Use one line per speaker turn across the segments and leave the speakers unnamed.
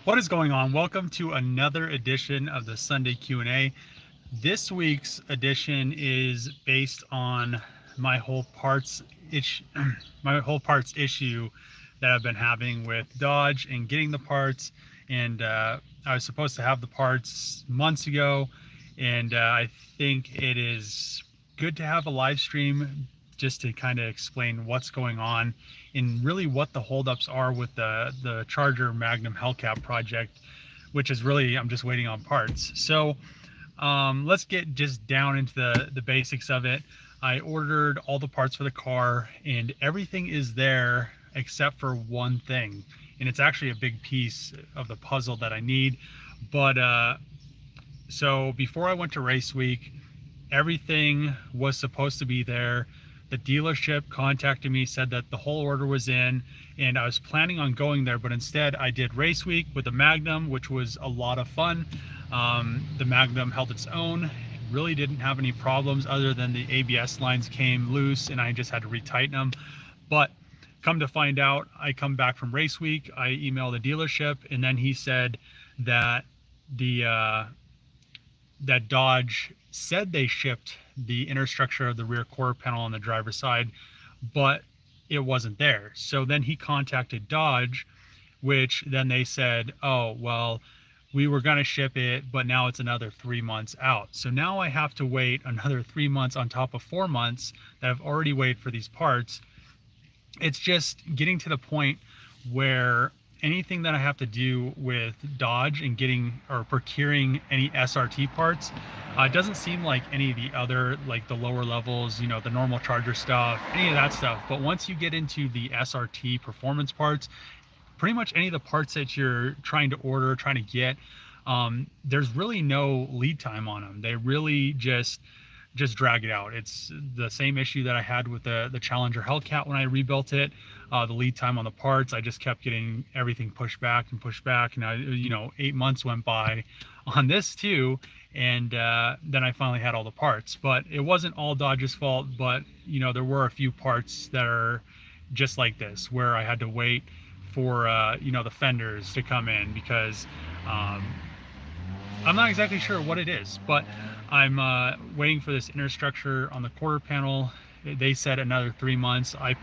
What is going on? Welcome to another edition of the Sunday Q&A. This week's edition is based on my whole parts itch, my whole parts issue that I've been having with Dodge and getting the parts. And I was supposed to have the parts months ago, and I think it is good to have a live stream just to kind of explain what's going on and really what the holdups are with the Charger Magnum Hellcat project, which is really I'm just waiting on parts. So let's get just down into the basics of it. I ordered all the parts for the car, and everything is there except for one thing, and it's actually a big piece of the puzzle that I need. But so before I went to race week, everything was supposed to be there. The dealership contacted me, said that the whole order was in, and I was planning on going there, but instead I did race week with the Magnum, which was a lot of fun. The Magnum held its own, really didn't have any problems other than the ABS lines came loose and I just had to retighten them. But come to find out, I come back from race week, I email the dealership, and then he said that the that Dodge said they shipped the inner structure of the rear quarter panel on the driver's side, but it wasn't there. So then he contacted Dodge, which then they said, oh, well, we were going to ship it, but now it's another 3 months out. So now I have to wait another 3 months on top of 4 months that I've already waited for these parts. It's just getting to the point where anything that I have to do with Dodge and getting or procuring any SRT parts, it doesn't seem like any of the other, like the lower levels, the normal Charger stuff, any of that stuff. But once you get into the SRT performance parts, pretty much any of the parts that you're trying to order, trying to get, there's really no lead time on them. They really just drag it out. It's the same issue that I had with the Challenger Hellcat when I rebuilt it. The lead time on the parts, I just kept getting everything pushed back, and I, 8 months went by on this too, and then I finally had all the parts. But it wasn't all Dodge's fault, but there were a few parts that are just like this, where I had to wait for the fenders to come in because I'm not exactly sure what it is, but I'm waiting for this inner structure on the quarter panel. They said another 3 months. I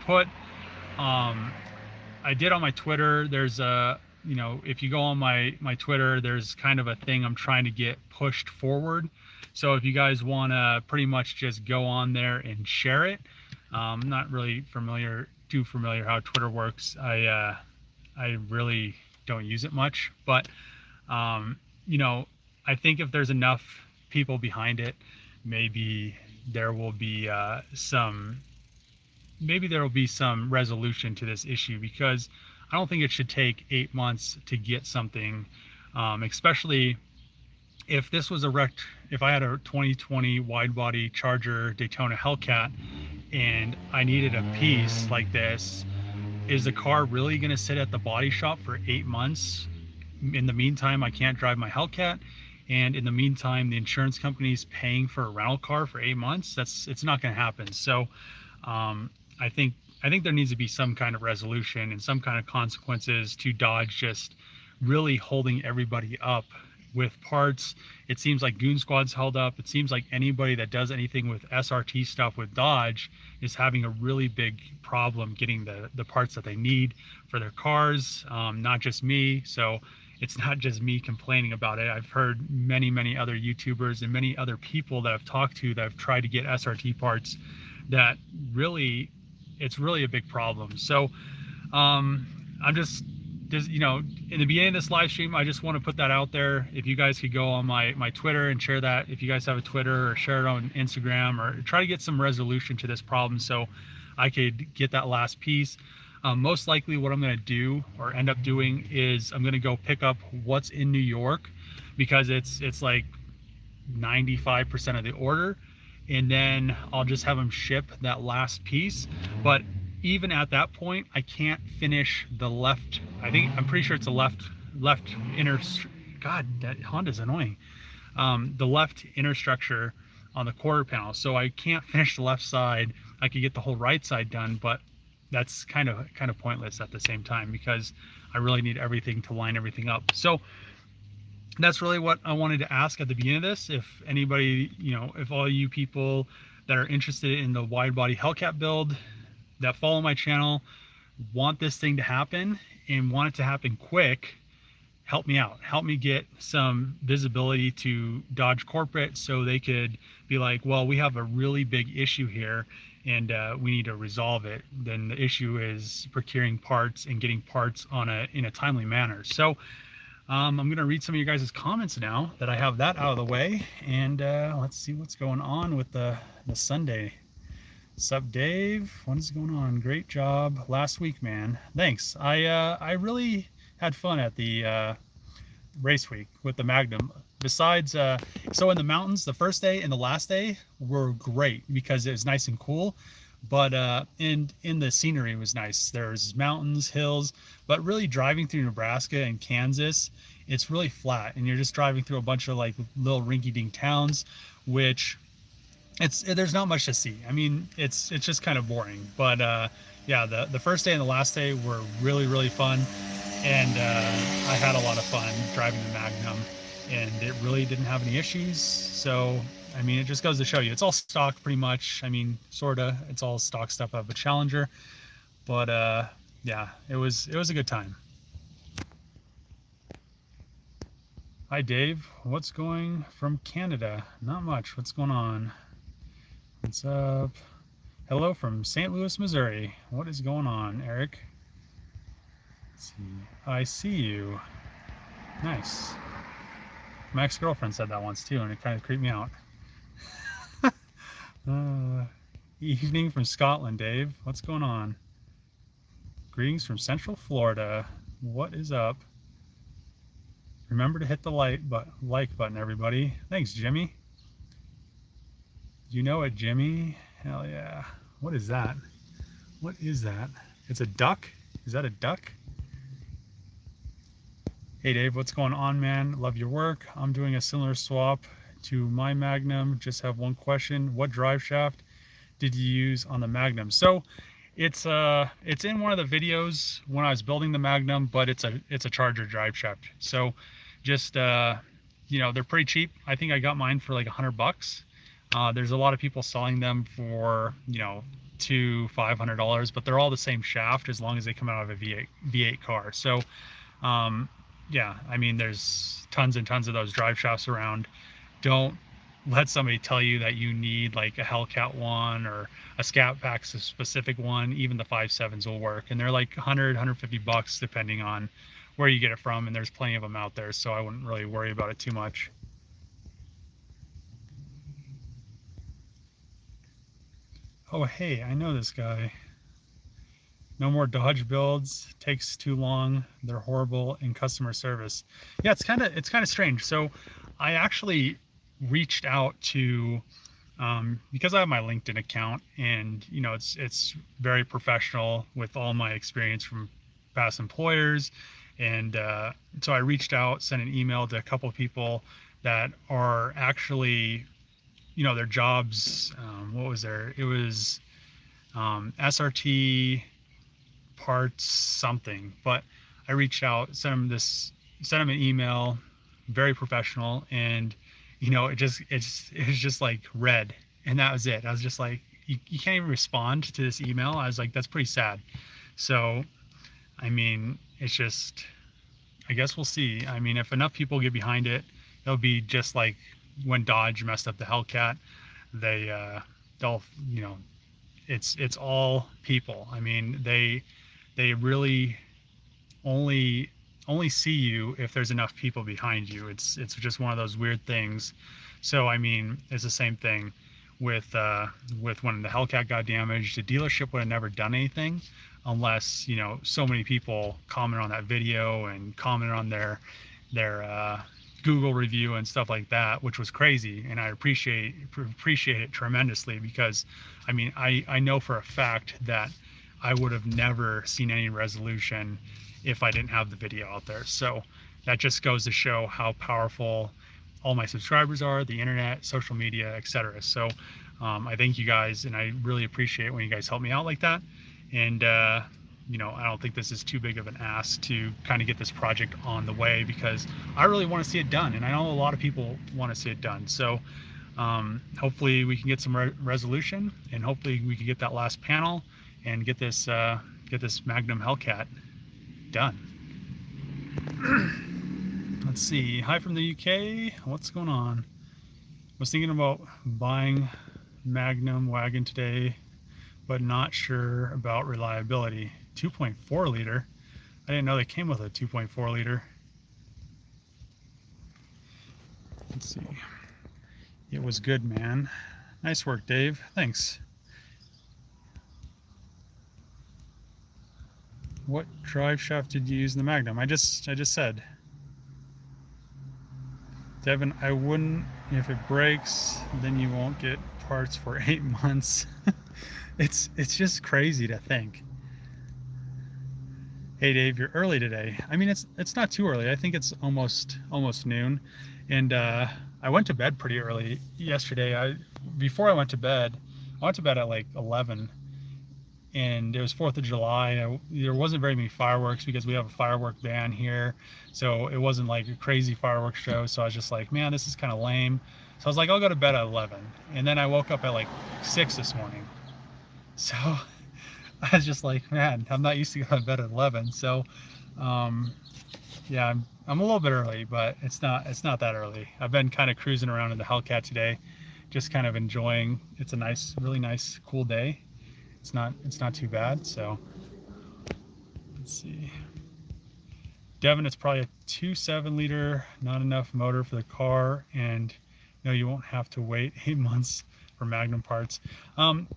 did on my Twitter. There's a, if you go on my Twitter, there's kind of a thing I'm trying to get pushed forward. So if you guys want to pretty much just go on there and share it, I'm not really too familiar how Twitter works. I really don't use it much, but I think if there's enough people behind it, maybe there will be some resolution to this issue, because I don't think it should take 8 months to get something, especially if this was if I had a 2020 wide body Charger Daytona Hellcat and I needed a piece like this. Is the car really going to sit at the body shop for 8 months? In the meantime, I can't drive my Hellcat, and in the meantime, the insurance company's paying for a rental car for 8 months. It's not going to happen. So I think there needs to be some kind of resolution and some kind of consequences to Dodge just really holding everybody up with parts. It seems like Goon Squad's held up. It seems like anybody that does anything with SRT stuff with Dodge is having a really big problem getting the parts that they need for their cars, not just me. So it's not just me complaining about it. I've heard many other YouTubers and many other people that I've talked to that have tried to get SRT parts that it's really a big problem. So I'm just in the beginning of this live stream, I just want to put that out there. If you guys could go on my Twitter and share that, if you guys have a Twitter, or share it on Instagram, or try to get some resolution to this problem so I could get that last piece. Most likely what I'm going to do or end up doing is I'm going to go pick up what's in New York, because it's like 95% of the order, and then I'll just have them ship that last piece. But even at that point, I can't finish the left. I'm pretty sure it's the left inner. God, that Honda's annoying. The left inner structure on the quarter panel. So I can't finish the left side. I could get the whole right side done, but that's kind of pointless at the same time, because I really need everything to line everything up. So that's really what I wanted to ask at the beginning of this. If anybody, if all you people that are interested in the wide body Hellcat build that follow my channel want this thing to happen and want it to happen quick, help me out. Help me get some visibility to Dodge Corporate so they could be like, well, we have a really big issue here and we need to resolve it. Then the issue is procuring parts and getting parts in a timely manner. So I'm going to read some of you guys' comments now that I have that out of the way, and let's see what's going on with the Sunday. Sup, Dave? What is going on? Great job last week, man. Thanks. I really had fun at the race week with the Magnum. Besides, so in the mountains, the first day and the last day were great because it was nice and cool. But in the scenery was nice. There's mountains, hills, but really driving through Nebraska and Kansas, it's really flat, and you're just driving through a bunch of like little rinky-dink towns, which there's not much to see. I mean, it's just kind of boring. But yeah, the first day and the last day were really fun, and I had a lot of fun driving the Magnum, and it really didn't have any issues. So I mean, it just goes to show you, it's all stock pretty much. I mean, sorta, it's all stock stuff of a Challenger, but yeah, it was a good time. Hi, Dave. What's going from Canada? Not much. What's going on? What's up? Hello from St. Louis, Missouri. What is going on, Eric? Let's see. I see you. Nice. My ex-girlfriend said that once too, and it kind of creeped me out. Evening from Scotland, Dave. What's going on? Greetings from Central Florida. What is up? Remember to hit the like button, everybody. Thanks, Jimmy. You know it, Jimmy? Hell yeah. What is that? What is that? It's a duck? Is that a duck? Hey, Dave, what's going on, man? Love your work. I'm doing a similar swap to my Magnum. Just have one question. What drive shaft did you use on the Magnum? So it's in one of the videos when I was building the Magnum, but it's a Charger drive shaft. So just they're pretty cheap. I think I got mine for like $100. There's a lot of people selling them for $200-$500, but they're all the same shaft as long as they come out of a V8 car. So yeah, I mean, there's tons and tons of those drive shafts around. Don't let somebody tell you that you need like a Hellcat one or a Scat Pack specific one. Even the 5.7s will work, and they're like $100-$150 depending on where you get it from, and there's plenty of them out there, so I wouldn't really worry about it too much. Oh, hey, I know this guy. No more Dodge builds, takes too long, they're horrible in customer service. Yeah, it's kind of strange. So I actually reached out to because I have my LinkedIn account, and it's very professional with all my experience from past employers, and so I reached out, sent an email to a couple of people that are actually their jobs. What was there? It was SRT parts something, but I reached out, sent them an email, very professional, and it's just like red, and that was it. I was just like, you can't even respond to this email. I was like, that's pretty sad. So I mean, it's just, I guess we'll see. I mean, if enough people get behind it, it'll be just like when Dodge messed up the Hellcat. They'll it's all people. I mean, they really only see you if there's enough people behind you. It's just one of those weird things. So I mean, it's the same thing with when the Hellcat got damaged. The dealership would have never done anything unless so many people comment on that video and comment on their Google review and stuff like that, which was crazy, and I appreciate it tremendously, because I mean, I know for a fact that I would have never seen any resolution if I didn't have the video out there. So that just goes to show how powerful all my subscribers are, the internet, social media, etc. So I thank you guys, and I really appreciate when you guys help me out like that. And I don't think this is too big of an ask to kind of get this project on the way, because I really want to see it done, and I know a lot of people want to see it done. So hopefully we can get some resolution, and hopefully we can get that last panel and get this Magnum Hellcat done. Let's see. Hi from the UK. What's going on? Was thinking about buying Magnum wagon today, but not sure about reliability. 2.4 liter. I didn't know they came with a 2.4 liter. Let's see. It was good, man. Nice work, Dave. Thanks. What drive shaft did you use in the Magnum? I just said. Devin, I wouldn't. If it breaks, then you won't get parts for 8 months. It's just crazy to think. Hey Dave, you're early today. I mean, it's not too early. I think it's almost noon, and I went to bed pretty early yesterday. Before I went to bed at like 11, and it was 4th of July. There wasn't very many fireworks because we have a firework ban here, so it wasn't like a crazy fireworks show. So I was just like, man, this is kind of lame. So I was like, I'll go to bed at 11, and then I woke up at like 6 this morning. So I was just like, man, I'm not used to going to bed at 11. So yeah, I'm a little bit early, but it's not that early. I've been kind of cruising around in the Hellcat today, just kind of enjoying. It's a nice, really nice, cool day. It's not too bad. So let's see. Devin, it's probably a 2.7 liter, not enough motor for the car, and no, you won't have to wait 8 months for Magnum parts.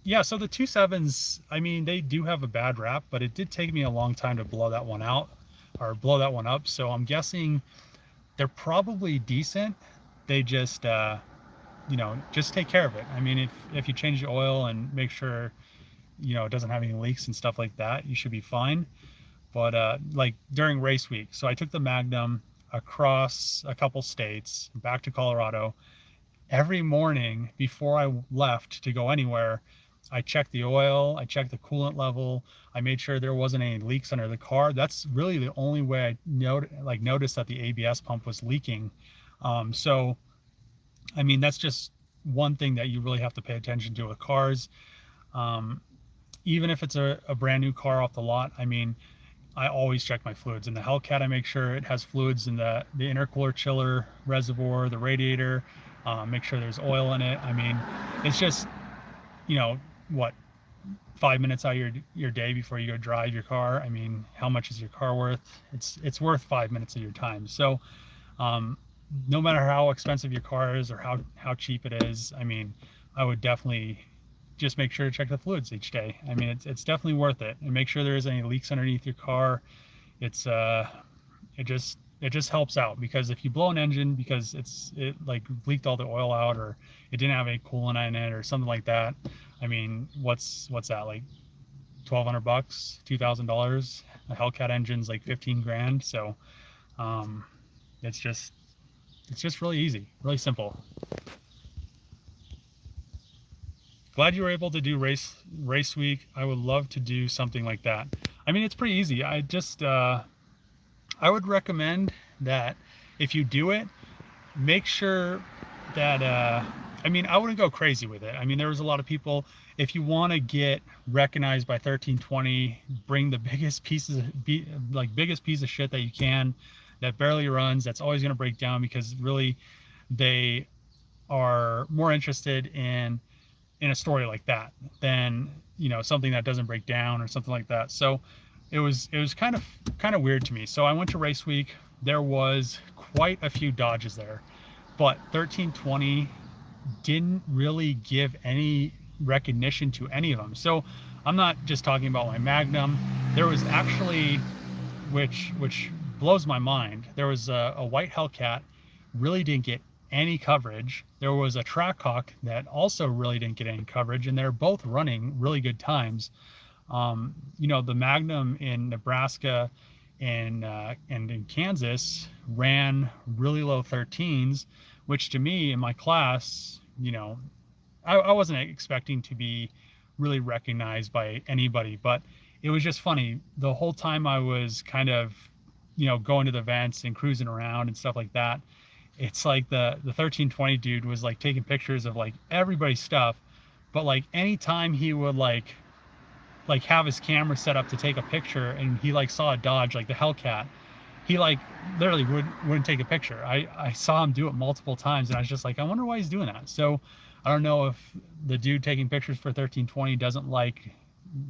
Yeah, so the 2.7s, I mean, they do have a bad rap, but it did take me a long time to blow that one out, or blow that one up. So I'm guessing they're probably decent. They just, just take care of it. I mean, if you change the oil and make sure, it doesn't have any leaks and stuff like that, you should be fine. But like during race week, so I took the Magnum across a couple states, back to Colorado. Every morning before I left to go anywhere, I checked the oil, I checked the coolant level, I made sure there wasn't any leaks under the car. That's really the only way I noticed that the ABS pump was leaking. So, I mean, that's just one thing that you really have to pay attention to with cars. Even if it's a brand new car off the lot, I mean, I always check my fluids. In the Hellcat, I make sure it has fluids in the intercooler chiller reservoir, the radiator, make sure there's oil in it. I mean, it's just, what, 5 minutes out of your day before you go drive your car. I mean, how much is your car worth? It's worth 5 minutes of your time. So no matter how expensive your car is or how cheap it is, I mean, I would definitely just make sure to check the fluids each day. I mean, it's definitely worth it, and make sure there isn't any leaks underneath your car. It just helps out, because if you blow an engine because it like leaked all the oil out, or it didn't have any coolant in it or something like that, I mean, what's that, like $1,200, $2,000? A Hellcat engine's like 15 grand. So it's just really easy, really simple. Glad you were able to do race week. I would love to do something like that. I mean, it's pretty easy. I just I would recommend that if you do it, make sure that I mean, I wouldn't go crazy with it. I mean, there was a lot of people, if you want to get recognized by 1320, bring the biggest piece of shit that you can, that barely runs, that's always going to break down, because really they are more interested in a story like that than, something that doesn't break down or something like that. So it was kind of weird to me. So I went to race week. There was quite a few Dodges there, but 1320 didn't really give any recognition to any of them. So I'm not just talking about my Magnum. There was actually, which blows my mind, there was a white Hellcat, really didn't get any coverage. There was a Trackhawk that also really didn't get any coverage, and they're both running really good times. The Magnum in Nebraska and in Kansas ran really low 13s, which to me in my class, I wasn't expecting to be really recognized by anybody, but it was just funny. The whole time I was kind of, going to the events and cruising around and stuff like that, it's like the 1320 dude was like taking pictures of like everybody's stuff, but like anytime he would like have his camera set up to take a picture and he like saw a Dodge like the Hellcat, he like literally wouldn't take a picture. I saw him do it multiple times and I was just like, I wonder why he's doing that. So I don't know if the dude taking pictures for 1320 doesn't like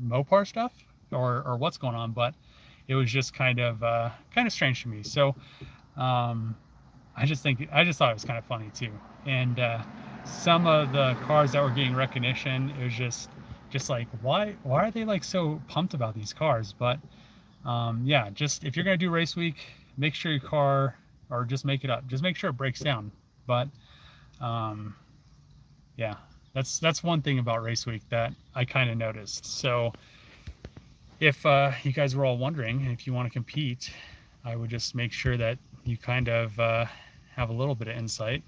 Mopar stuff or what's going on, but it was just kind of strange to me. So I just thought it was kind of funny too. And some of the cars that were getting recognition, it was just like, why are they like so pumped about these cars? But yeah, just if you're gonna do race week, make sure your car, or just make it up, just make sure it breaks down. But yeah, that's one thing about race week that I kind of noticed. So if you guys were all wondering if you want to compete, I would just make sure that you kind of have a little bit of insight.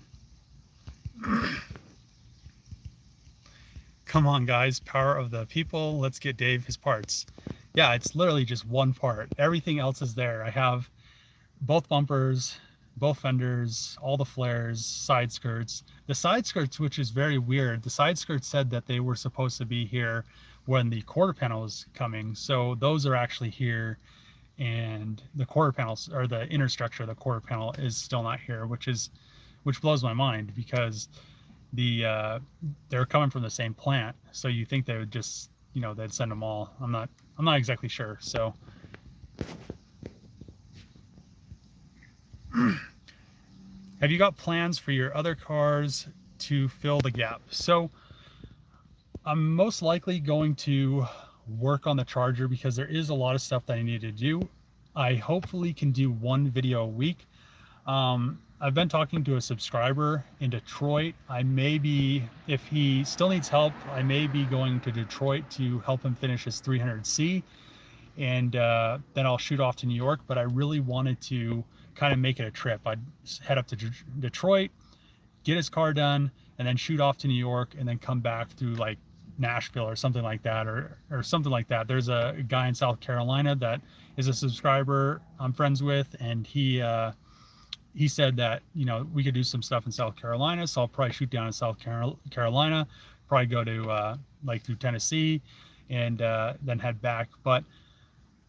Come on guys, power of the people, let's get Dave his parts. Yeah, it's literally just one part. Everything else is there. I have both bumpers, both fenders, all the flares, side skirts. The side skirts, which is very weird, the side skirts said that they were supposed to be here when the quarter panel was coming. So those are actually here, and the quarter panels, or the inner structure of the quarter panel, is still not here, which blows my mind, because they're coming from the same plant. So you think they would just, they'd send them all. I'm not exactly sure. So have you got plans for your other cars to fill the gap? So I'm most likely going to work on the Charger because there is a lot of stuff that I need to do. I hopefully can do one video a week. I've been talking to a subscriber in Detroit. I may be, if he still needs help, I may be going to Detroit to help him finish his 300C, and then I'll shoot off to New York. But I really wanted to kind of make it a trip. I'd head up to Detroit, get his car done, and then shoot off to New York, and then come back through like Nashville or something like that, or something like that. There's a guy in South Carolina that is a subscriber I'm friends with, and he said that, we could do some stuff in South Carolina, so I'll probably shoot down in South Carolina, probably go to like through Tennessee, and then head back. But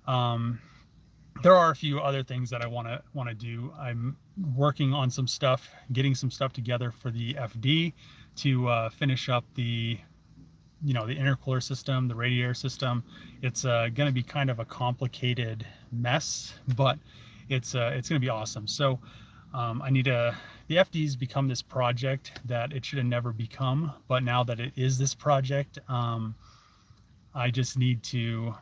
there are a few other things that I want to do. I'm working on some stuff, getting some stuff together for the FD to finish up the the intercooler system, the radiator system. It's going to be kind of a complicated mess, but it's going to be awesome. So I need the FD's become this project that it should have never become, but now that it is this project, I just need to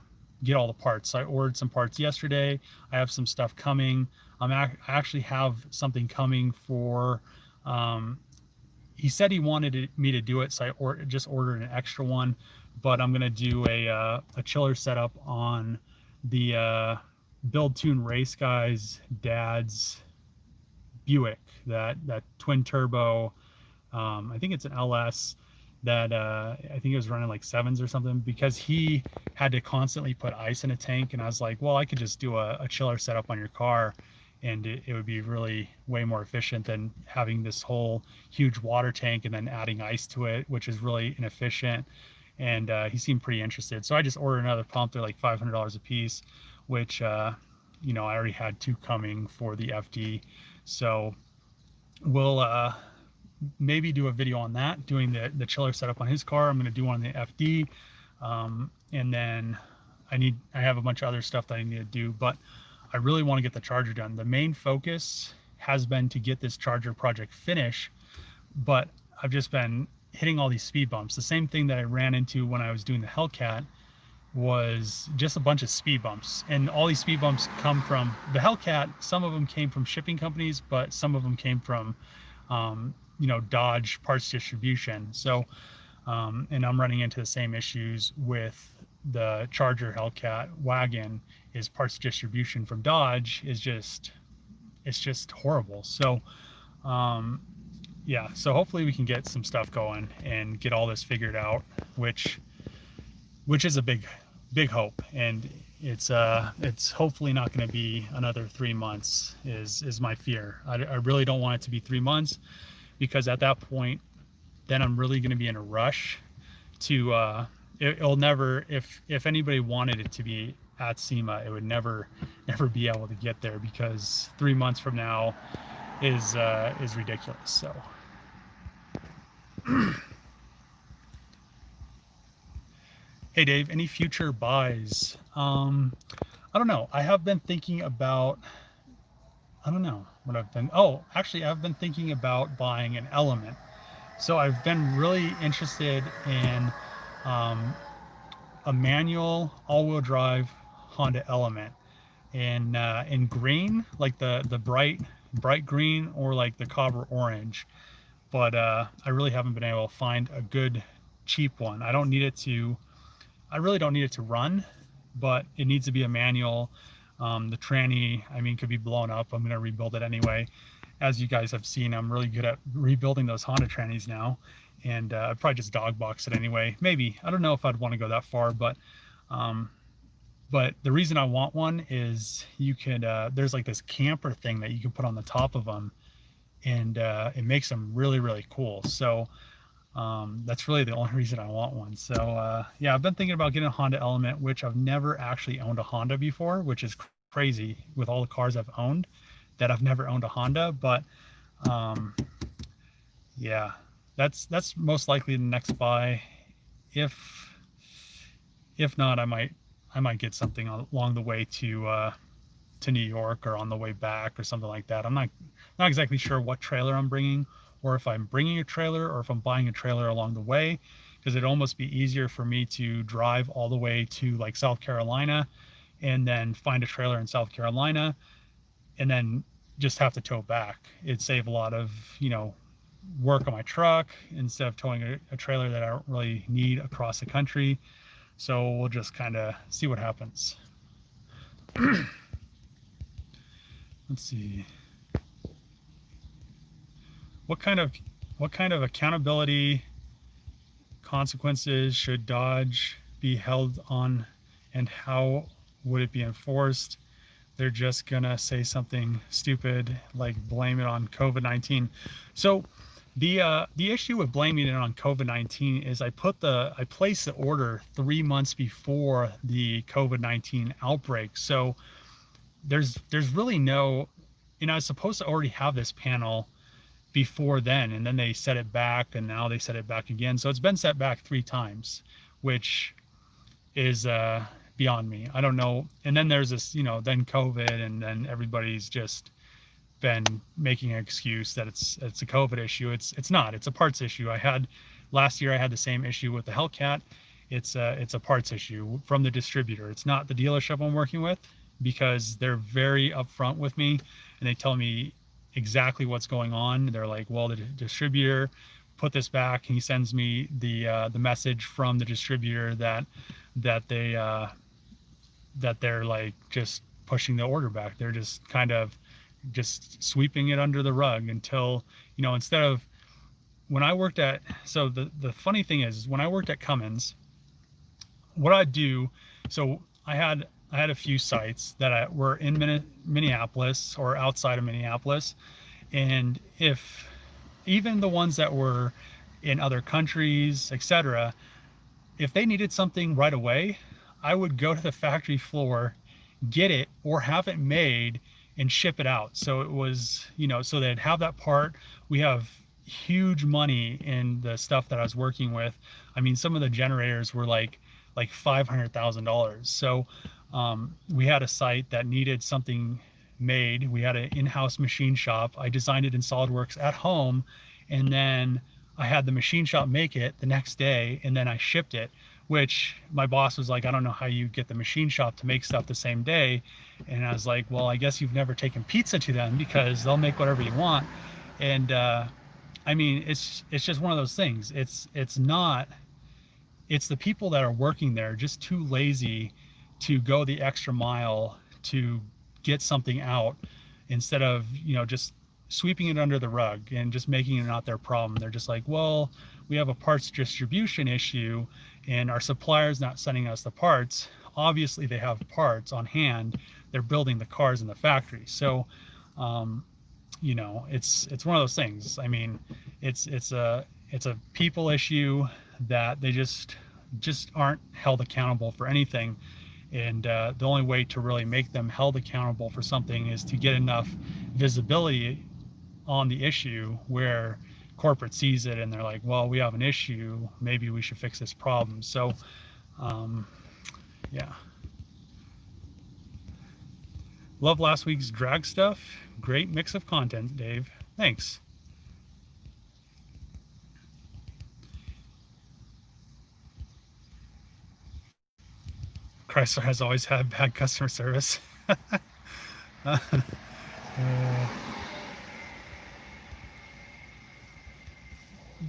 get all the parts. So I ordered some parts yesterday. I have some stuff coming. I actually have something coming for, he said he wanted me to do it, so I just ordered an extra one, but I'm going to do a chiller setup on the Build Tune Race Guy's dad's Buick, that twin turbo, I think it's an LS, that I think it was running like 7s or something, because he had to constantly put ice in a tank, and I was like, well, I could just do a chiller setup on your car, and it would be really way more efficient than having this whole huge water tank and then adding ice to it, which is really inefficient. And he seemed pretty interested, so I just ordered another pump. They're like $500 a piece, which I already had 2 coming for the FD. So we'll maybe do a video on that, doing the chiller setup on his car. I'm going to do one on the FD, and then I have a bunch of other stuff that I need to do, but I really want to get the Charger done. The main focus has been to get this Charger project finished, but I've just been hitting all these speed bumps. The same thing that I ran into when I was doing the Hellcat was just a bunch of speed bumps, and all these speed bumps come from the Hellcat. Some of them came from shipping companies, but some of them came from Dodge parts distribution. So and I'm running into the same issues with the Charger Hellcat wagon. Is parts distribution from Dodge is just horrible. So yeah, so hopefully we can get some stuff going and get all this figured out, which is a big big hope, and it's hopefully not going to be another 3 months. Is my fear. I really don't want it to be 3 months, because at that point, then I'm really going to be in a rush to. It'll never, if anybody wanted it to be at SEMA, it would never be able to get there, because 3 months from now is ridiculous. So. Hey Dave, any future buys? I don't know. I have been thinking about, I don't know what I've been, oh, actually I've been thinking about buying an Element. So I've been really interested in a manual all-wheel drive Honda Element in green, like the bright green, or like the copper orange. But I really haven't been able to find a good cheap one. I really don't need it to run, but it needs to be a manual. The tranny, I mean, could be blown up. I'm going to rebuild it anyway. As you guys have seen, I'm really good at rebuilding those Honda trannies now, and I'd probably just dog box it anyway. Maybe. I don't know if I'd want to go that far, but the reason I want one is you could, there's like this camper thing that you can put on the top of them, and it makes them really, really cool. So that's really the only reason I want one. So yeah, I've been thinking about getting a Honda Element, which I've never actually owned a Honda before, which is crazy with all the cars I've owned, that I've never owned a Honda. But yeah, that's most likely the next buy. If not, I might get something along the way to New York, or on the way back, or something like that. I'm not exactly sure what trailer I'm bringing, or if I'm bringing a trailer, or if I'm buying a trailer along the way, because it'd almost be easier for me to drive all the way to like South Carolina, and then find a trailer in South Carolina, and then just have to tow back. It'd save a lot of, work on my truck, instead of towing a trailer that I don't really need across the country. So we'll just kind of see what happens. Let's see. What kind of accountability consequences should Dodge be held on, and how would it be enforced? They're just gonna say something stupid like blame it on COVID-19. So the issue with blaming it on COVID-19 is I placed the order 3 months before the COVID-19 outbreak. So there's really no, I was supposed to already have this panel before then, and then they set it back, and now they set it back again. So it's been set back 3 times, which is beyond me. I don't know. And then there's this, then COVID, and then everybody's just been making an excuse that it's a COVID issue. It's not. It's a parts issue. Last year I had the same issue with the Hellcat. It's a parts issue from the distributor. It's not the dealership I'm working with, because they're very upfront with me, and they tell me exactly what's going on. They're like, well, the distributor put this back, and he sends me the message from the distributor that they're like just pushing the order back. They're just kind of just sweeping it under the rug until, instead of, when I worked at, so the funny thing is, when I worked at Cummins, what I'd do, so I had a few sites that were in Minneapolis or outside of Minneapolis, and if even the ones that were in other countries, etc., if they needed something right away, I would go to the factory floor, get it, or have it made and ship it out. So it was, so they'd have that part. We have huge money in the stuff that I was working with. I mean, some of the generators were like $500,000. So we had a site that needed something made. We had an in-house machine shop. I designed it in SolidWorks at home, and then I had the machine shop make it the next day, and then I shipped it, which my boss was like, I don't know how you get the machine shop to make stuff the same day. And I was like, well, I guess you've never taken pizza to them, because they'll make whatever you want. And I mean, it's just one of those things. It's the people that are working there just too lazy to go the extra mile to get something out, instead of, just sweeping it under the rug and just making it not their problem. They're just like, well, we have a parts distribution issue, and our supplier's not sending us the parts. obviously they have parts on hand. They're building the cars in the factory. So, you know, it's one of those things. I mean, it's a people issue that they just aren't held accountable for anything. And the only way to really make them held accountable for something is to get enough visibility on the issue where corporate sees it and they're like, well, we have an issue, maybe we should fix this problem. So yeah, love last week's drag stuff. Great mix of content, Dave. Thanks. Chrysler has always had bad customer service. uh,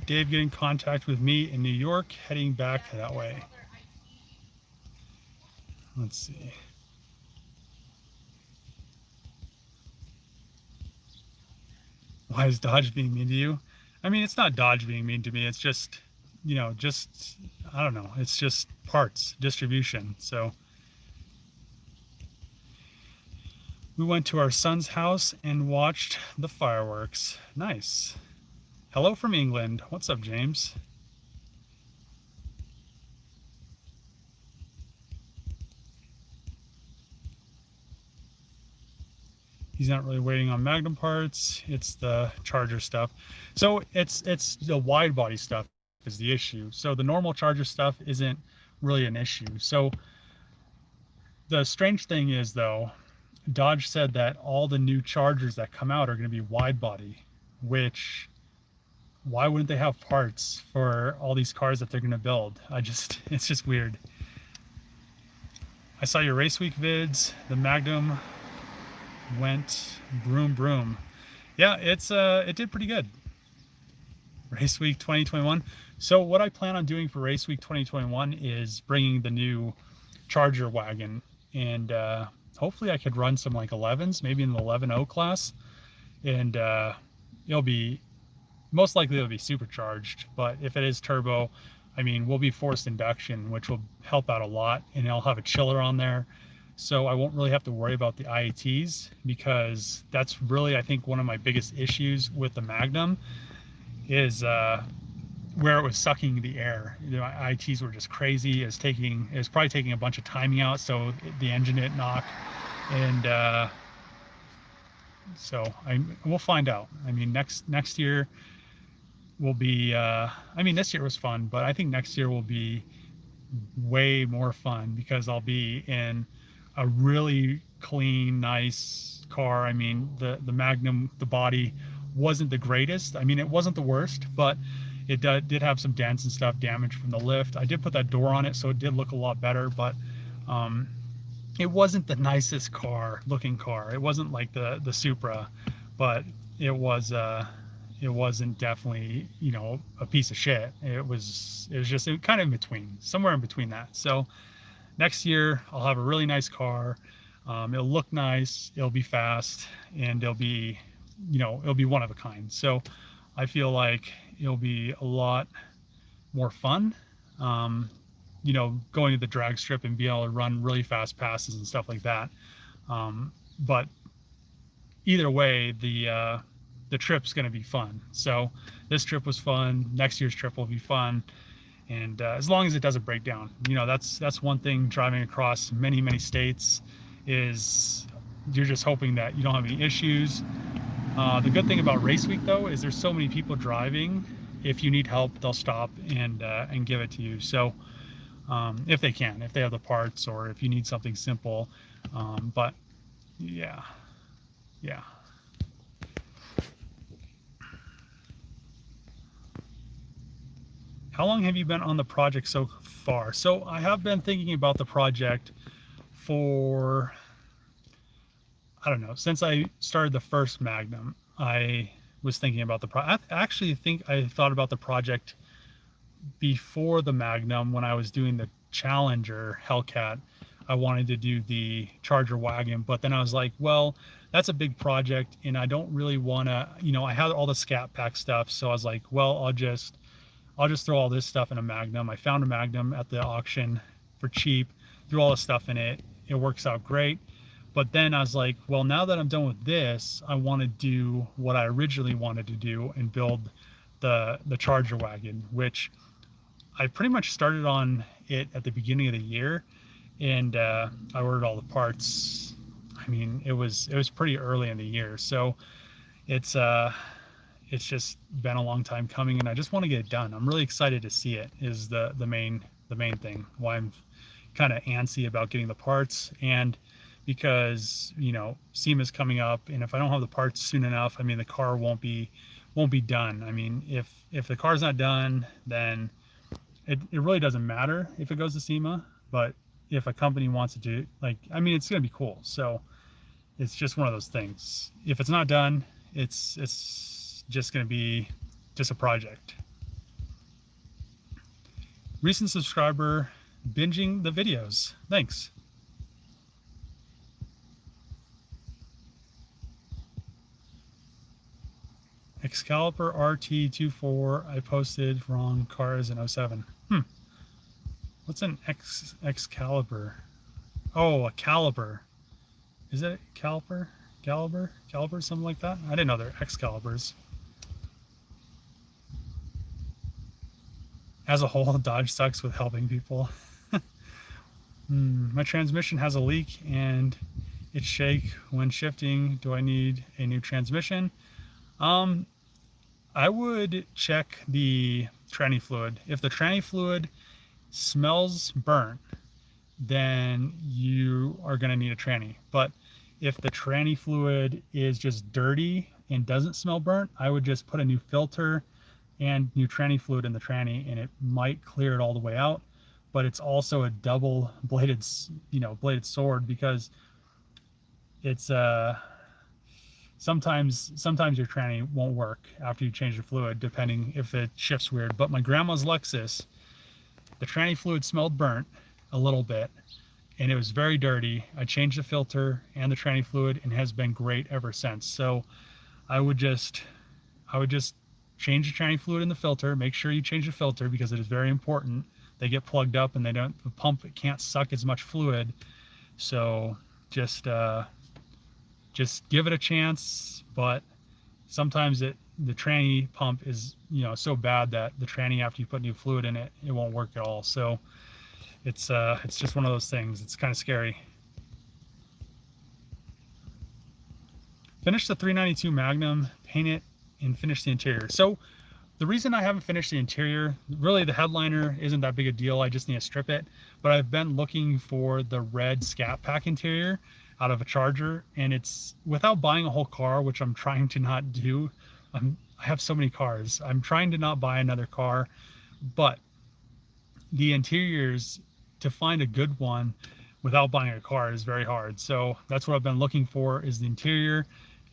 Dave getting in contact with me in New York, heading back that way. Let's see. Why is Dodge being mean to you? I mean, it's not Dodge being mean to me. It's just, you know, just, I don't know. It's just parts, distribution. So we went to our son's house and watched the fireworks. Nice. Hello from England. What's up, James? He's not really waiting on Magnum parts. It's the Charger stuff. So it's the wide body stuff is the issue. So the normal Charger stuff isn't really an issue. So the strange thing is, though, Dodge said that all the new Chargers that come out are going to be wide body, which, why wouldn't they have parts for all these cars that they're going to build? It's just weird. I saw your race week vids. The Magnum went broom broom. Yeah, it did pretty good. Race week 2021. So what I plan on doing for race week 2021 is bringing the new Charger wagon, and hopefully I could run some like 11s, maybe in the 11.0 class, and it'll be, most likely it'll be supercharged, but if it is turbo, I mean, we'll be forced induction, which will help out a lot, and I'll have a chiller on there. So I won't really have to worry about the IATs, because that's really, I think, one of my biggest issues with the Magnum is where it was sucking the air. The IATs were just crazy. It was probably taking a bunch of timing out, so the engine didn't knock. And so we'll find out. I mean, next year will be, I mean, this year was fun, but I think next year will be way more fun, because I'll be in a really clean, nice car. I mean, the Magnum, the body wasn't the greatest. I mean, it wasn't the worst, but it did have some dents and stuff, damage from the lift. I did put that door on it, so it did look a lot better, but it wasn't the nicest looking car. It wasn't like the Supra, but it wasn't definitely, you know, a piece of shit. It was just kind of in between, somewhere in between that. So next year I'll have a really nice car. It'll look nice, it'll be fast, and it'll be, you know, it'll be one of a kind. So I feel like it'll be a lot more fun, you know, going to the drag strip and being able to run really fast passes and stuff like that. But either way, the trip's going to be fun. So this trip was fun. Next year's trip will be fun. And as long as it doesn't break down, you know, that's one thing driving across many states, is you're just hoping that you don't have any issues. The good thing about race week, though, is there's so many people driving. If you need help, they'll stop and give it to you. So if they have the parts, or if you need something simple. But yeah. How long have you been on the project so far? So I have been thinking about the project for, I don't know, since I started the first Magnum. I was thinking about I actually think I thought about the project before the Magnum. When I was doing the Challenger Hellcat, I wanted to do the Charger wagon, but then I was like, well, that's a big project, and I don't really want to, you know, I had all the Scat Pack stuff, so I was like, well, I'll just throw all this stuff in a Magnum. I found a Magnum at the auction for cheap, do all the stuff in it. It works out great. But then I was like, well, now that I'm done with this, I want to do what I originally wanted to do and build the Charger wagon, which I pretty much started on it at the beginning of the year, and I ordered all the parts. I mean, it was pretty early in the year, so it's just been a long time coming, and I just want to get it done. I'm really excited to see it. Is the main thing why I'm kind of antsy about getting the parts, and because SEMA's coming up, and if I don't have the parts soon enough, I mean the car won't be done. I mean, if the car's not done, then it really doesn't matter if it goes to SEMA, but if a company wants it to, like, I mean, it's gonna be cool. So it's just one of those things. If it's not done, it's just gonna be just a project. Recent subscriber binging the videos. Thanks. Excalibur RT24 I posted wrong cars in 07. What's an Excalibur? Oh, a caliber. Is it caliber? Caliber, something like that? I didn't know they're Excaliburs. As a whole, Dodge sucks with helping people. My transmission has a leak and it shake when shifting. Do I need a new transmission? I would check the tranny fluid. If the tranny fluid smells burnt, then you are going to need a tranny. But if the tranny fluid is just dirty and doesn't smell burnt, I would just put a new filter and new tranny fluid in the tranny, and it might clear it all the way out. But it's also a double bladed sword, because it's sometimes your tranny won't work after you change the fluid, depending if it shifts weird. But my grandma's Lexus, the tranny fluid smelled burnt a little bit, and it was very dirty. I changed the filter and the tranny fluid, and has been great ever since. So I would just change the tranny fluid in the filter. Make sure you change the filter, because it is very important. They get plugged up, and the pump can't suck as much fluid. So just give it a chance. But sometimes the tranny pump is so bad that the tranny, after you put new fluid in it, it won't work at all. So it's just one of those things. It's kind of scary. Finish the 392 Magnum, paint it, and finish the interior. So the reason I haven't finished the interior, really the headliner isn't that big a deal. I just need to strip it. But I've been looking for the red Scat Pack interior out of a Charger, and it's without buying a whole car, which I'm trying to not do. I have so many cars. I'm trying to not buy another car, but the interiors, to find a good one without buying a car, is very hard. So that's what I've been looking for, is the interior.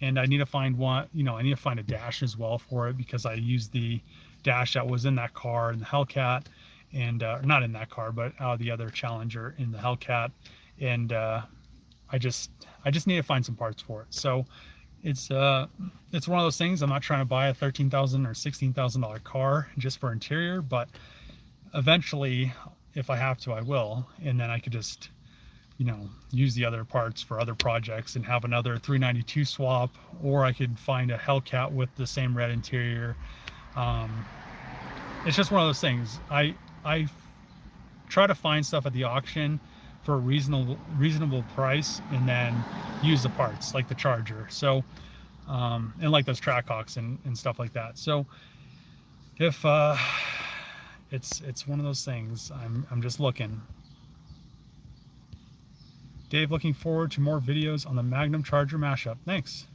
And I need to find one, I need to find a dash as well for it, because I used the dash that was in that car in the Hellcat, and not in that car, but out of the other Challenger in the Hellcat. And I just need to find some parts for it. So it's one of those things. I'm not trying to buy a $13,000 or $16,000 car just for interior, but eventually, if I have to, I will. And then I could just use the other parts for other projects and have another 392 swap, or I could find a Hellcat with the same red interior. It's just one of those things. I try to find stuff at the auction for a reasonable price, and then use the parts, like the Charger. So and like those Trackhawks and stuff like that. So if it's one of those things, I'm just looking. Dave, looking forward to more videos on the Magnum Charger mashup. Thanks.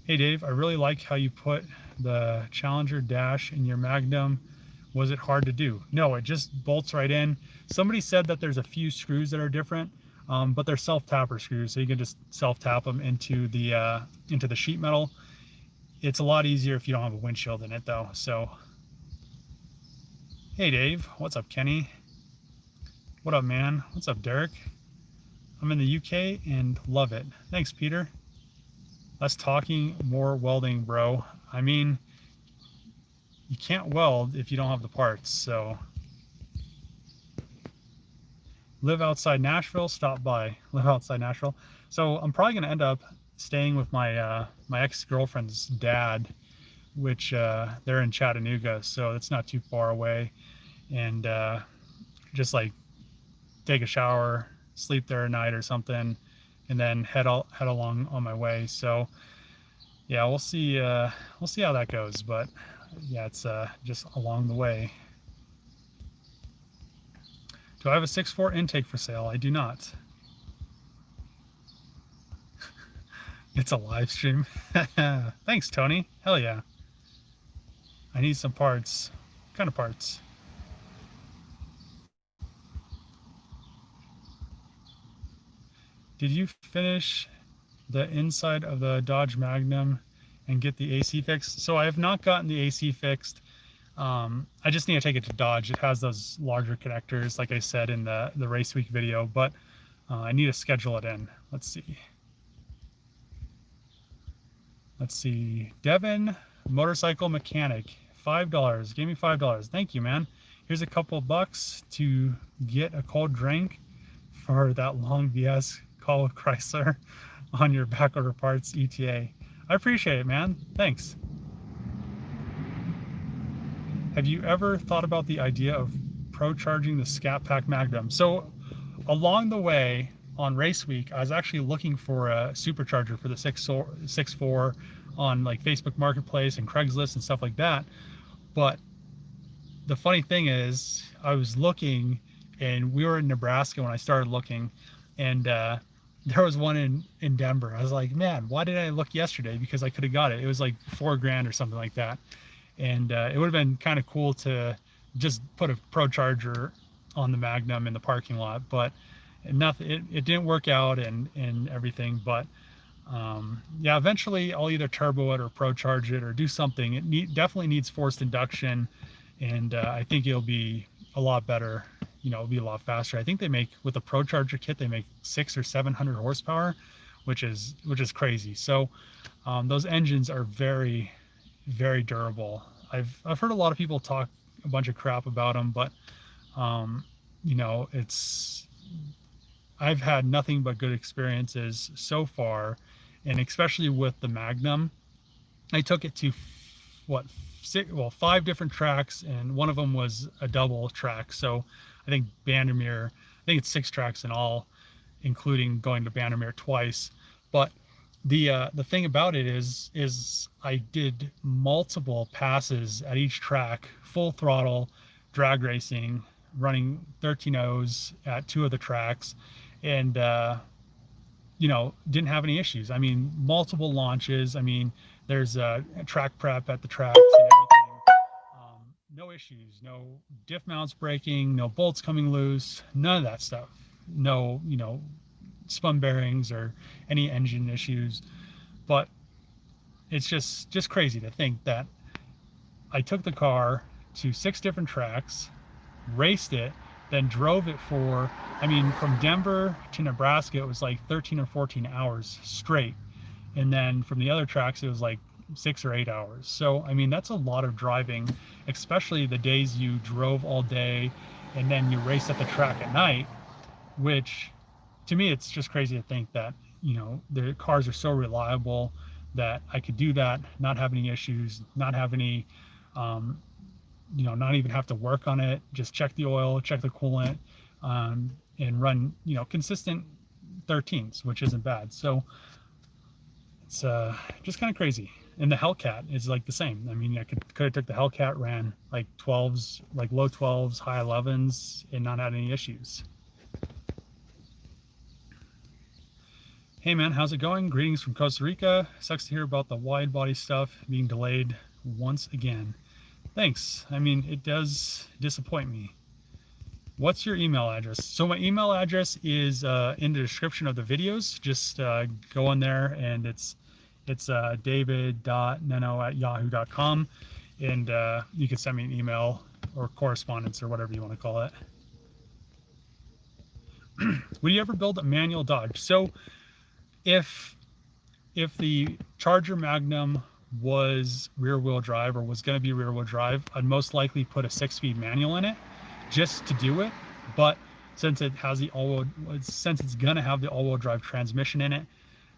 Hey Dave, I really like how you put the Challenger dash in your Magnum. Was it hard to do? No, it just bolts right in. Somebody said that there's a few screws that are different, but they're self-tapper screws, so you can just self-tap them into the sheet metal. It's a lot easier if you don't have a windshield in it though. So, hey Dave, what's up, Kenny? What up, man? What's up, Derek? I'm in the UK and love it. Thanks, Peter. Less talking, more welding, bro. I mean, you can't weld if you don't have the parts, so live outside Nashville, stop by. Live outside Nashville. So I'm probably going to end up staying with my my ex-girlfriend's dad, which they're in Chattanooga, so it's not too far away, and just like take a shower, sleep there a night or something, and then head along on my way. So yeah, we'll see how that goes, but yeah, it's just along the way. Do I have a 6.4 intake for sale? I do not. It's a live stream. Thanks, Tony. Hell yeah. I need some parts. What kind of parts? Did you finish the inside of the Dodge Magnum and get the AC fixed? So I have not gotten the AC fixed. I just need to take it to Dodge. It has those larger connectors, like I said in the race week video, but I need to schedule it in. Let's see. Devin, motorcycle mechanic, $5. Give me $5. Thank you, man. Here's a couple bucks to get a cold drink for that long BS call with Chrysler on your backorder parts ETA. I appreciate it, man. Thanks. Have you ever thought about the idea of pro charging the Scat Pack Magnum? So along the way on race week, I was actually looking for a supercharger for the 6.4 on like Facebook Marketplace and Craigslist and stuff like that. But the funny thing is, I was looking, and we were in Nebraska when I started looking, and there was one in Denver. I was like, man, why did I look yesterday? Because I could have got it. It was like $4,000 or something like that. And it would have been kind of cool to just put a pro charger on the Magnum in the parking lot, but nothing. It didn't work out and everything. But yeah, eventually I'll either turbo it or pro charge it or do something. It definitely needs forced induction, and I think it'll be a lot better. You know, it'll be a lot faster. I think they make, with the pro charger kit, they make 600 or 700 horsepower, which is crazy. So those engines are very, very durable. I've heard a lot of people talk a bunch of crap about them, but you know, I've had nothing but good experiences so far, and especially with the Magnum. I took it to what, 5 different tracks, and one of them was a double track. So I think Vandermeer, I think it's 6 tracks in all, including going to Vandermeer twice. But the thing about it is I did multiple passes at each track, full throttle, drag racing, running 13.0s at 2 of the tracks, and you know, didn't have any issues. I mean, multiple launches. I mean, there's a track prep at the tracks and everything. No issues, no diff mounts breaking, no bolts coming loose, none of that stuff. No, you know, spun bearings or any engine issues. But it's just crazy to think that I took the car to 6 different tracks, raced it, then drove it for, I mean, from Denver to Nebraska, it was like 13 or 14 hours straight. And then from the other tracks, it was like 6 or 8 hours. So, I mean, that's a lot of driving, especially the days you drove all day and then you raced at the track at night, which to me, it's just crazy to think that, you know, the cars are so reliable that I could do that, not have any issues, not have any, you know, not even have to work on it, just check the oil, check the coolant, and run, you know, consistent 13s, which isn't bad. So it's just kind of crazy. And the Hellcat is like the same. I mean, I could have took the Hellcat, ran like 12s, like low 12s, high 11s, and not had any issues. Hey man, how's it going? Greetings from Costa Rica. Sucks to hear about the wide body stuff being delayed once again. Thanks. I mean, it does disappoint me. What's your email address? So my email address is in the description of the videos. Just go in there, and it's david.nenno@yahoo.com, and you can send me an email or correspondence or whatever you want to call it. Would you ever build a manual Dodge? So if the Charger Magnum was rear-wheel drive, or was going to be rear-wheel drive, I'd most likely put a 6-speed manual in it just to do it. But since it has the all-wheel, since it's gonna have the all-wheel drive transmission in it,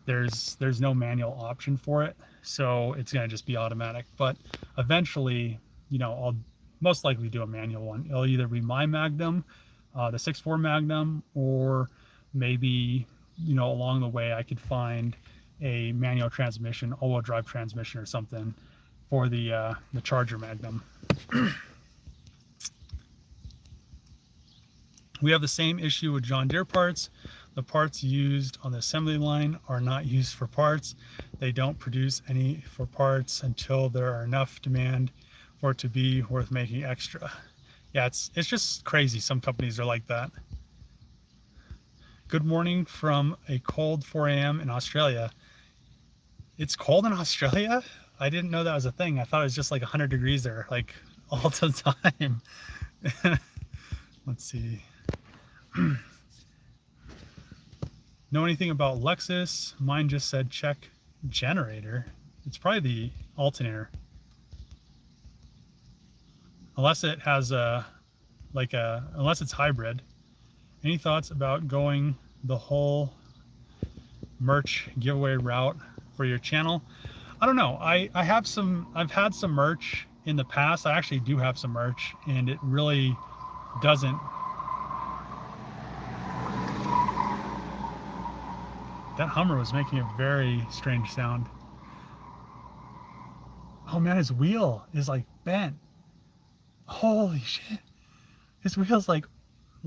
there's no manual option for it, so it's gonna just be automatic. But eventually, I'll most likely do a manual one. It'll either be my Magnum, the 6.4 Magnum, or maybe along the way I could find a manual transmission, all-wheel drive transmission or something for the Charger Magnum. We have the same issue with John Deere parts. The parts used on the assembly line are not used for parts. They don't produce any for parts until there are enough demand for it to be worth making extra. Yeah, it's just crazy. Some companies are like that. Good morning from a cold 4 a.m. in Australia. It's cold in Australia? I didn't know that was a thing. I thought it was just like 100 degrees there, like all the time. Let's see. Know anything about Lexus? Mine just said check generator. It's probably the alternator. Unless it has unless it's hybrid. Any thoughts about going the whole merch giveaway route for your channel? I don't know. I've had some merch in the past. I actually do have some merch, and it really doesn't. That Hummer was making a very strange sound. Oh man, his wheel is like bent. Holy shit. His wheel's like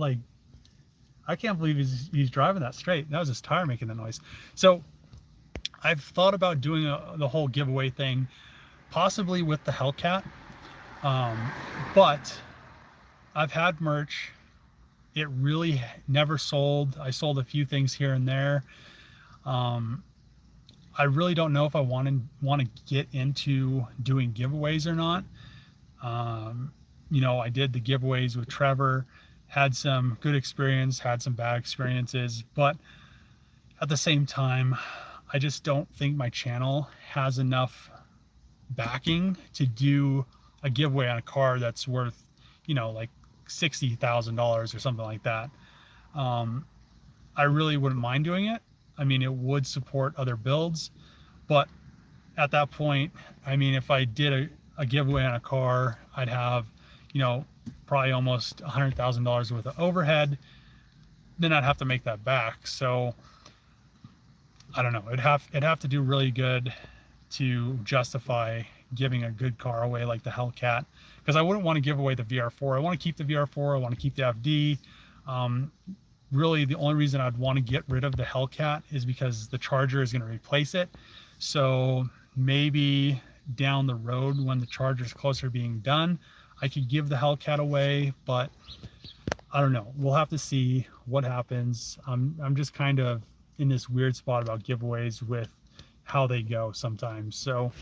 I can't believe he's driving that straight. That was his tire making the noise. So I've thought about doing the whole giveaway thing, possibly with the Hellcat. But I've had merch. It really never sold. I sold a few things here and there. I really don't know if I want to get into doing giveaways or not. I did the giveaways with Trevor, had some good experience, had some bad experiences, but at the same time, I just don't think my channel has enough backing to do a giveaway on a car that's worth, like $60,000 or something like that. I really wouldn't mind doing it. I mean, it would support other builds, but at that point, I mean, if I did a giveaway on a car, I'd have, probably almost $100,000 worth of overhead. Then I'd have to make that back. So I don't know. It'd have to do really good to justify giving a good car away like the Hellcat, because I wouldn't want to give away the VR4. I want to keep the VR4. I want to keep the FD. Really, the only reason I'd want to get rid of the Hellcat is because the Charger is going to replace it. So maybe down the road, when the Charger is closer to being done, I could give the Hellcat away, but I don't know. We'll have to see what happens. I'm just kind of in this weird spot about giveaways with how they go sometimes. So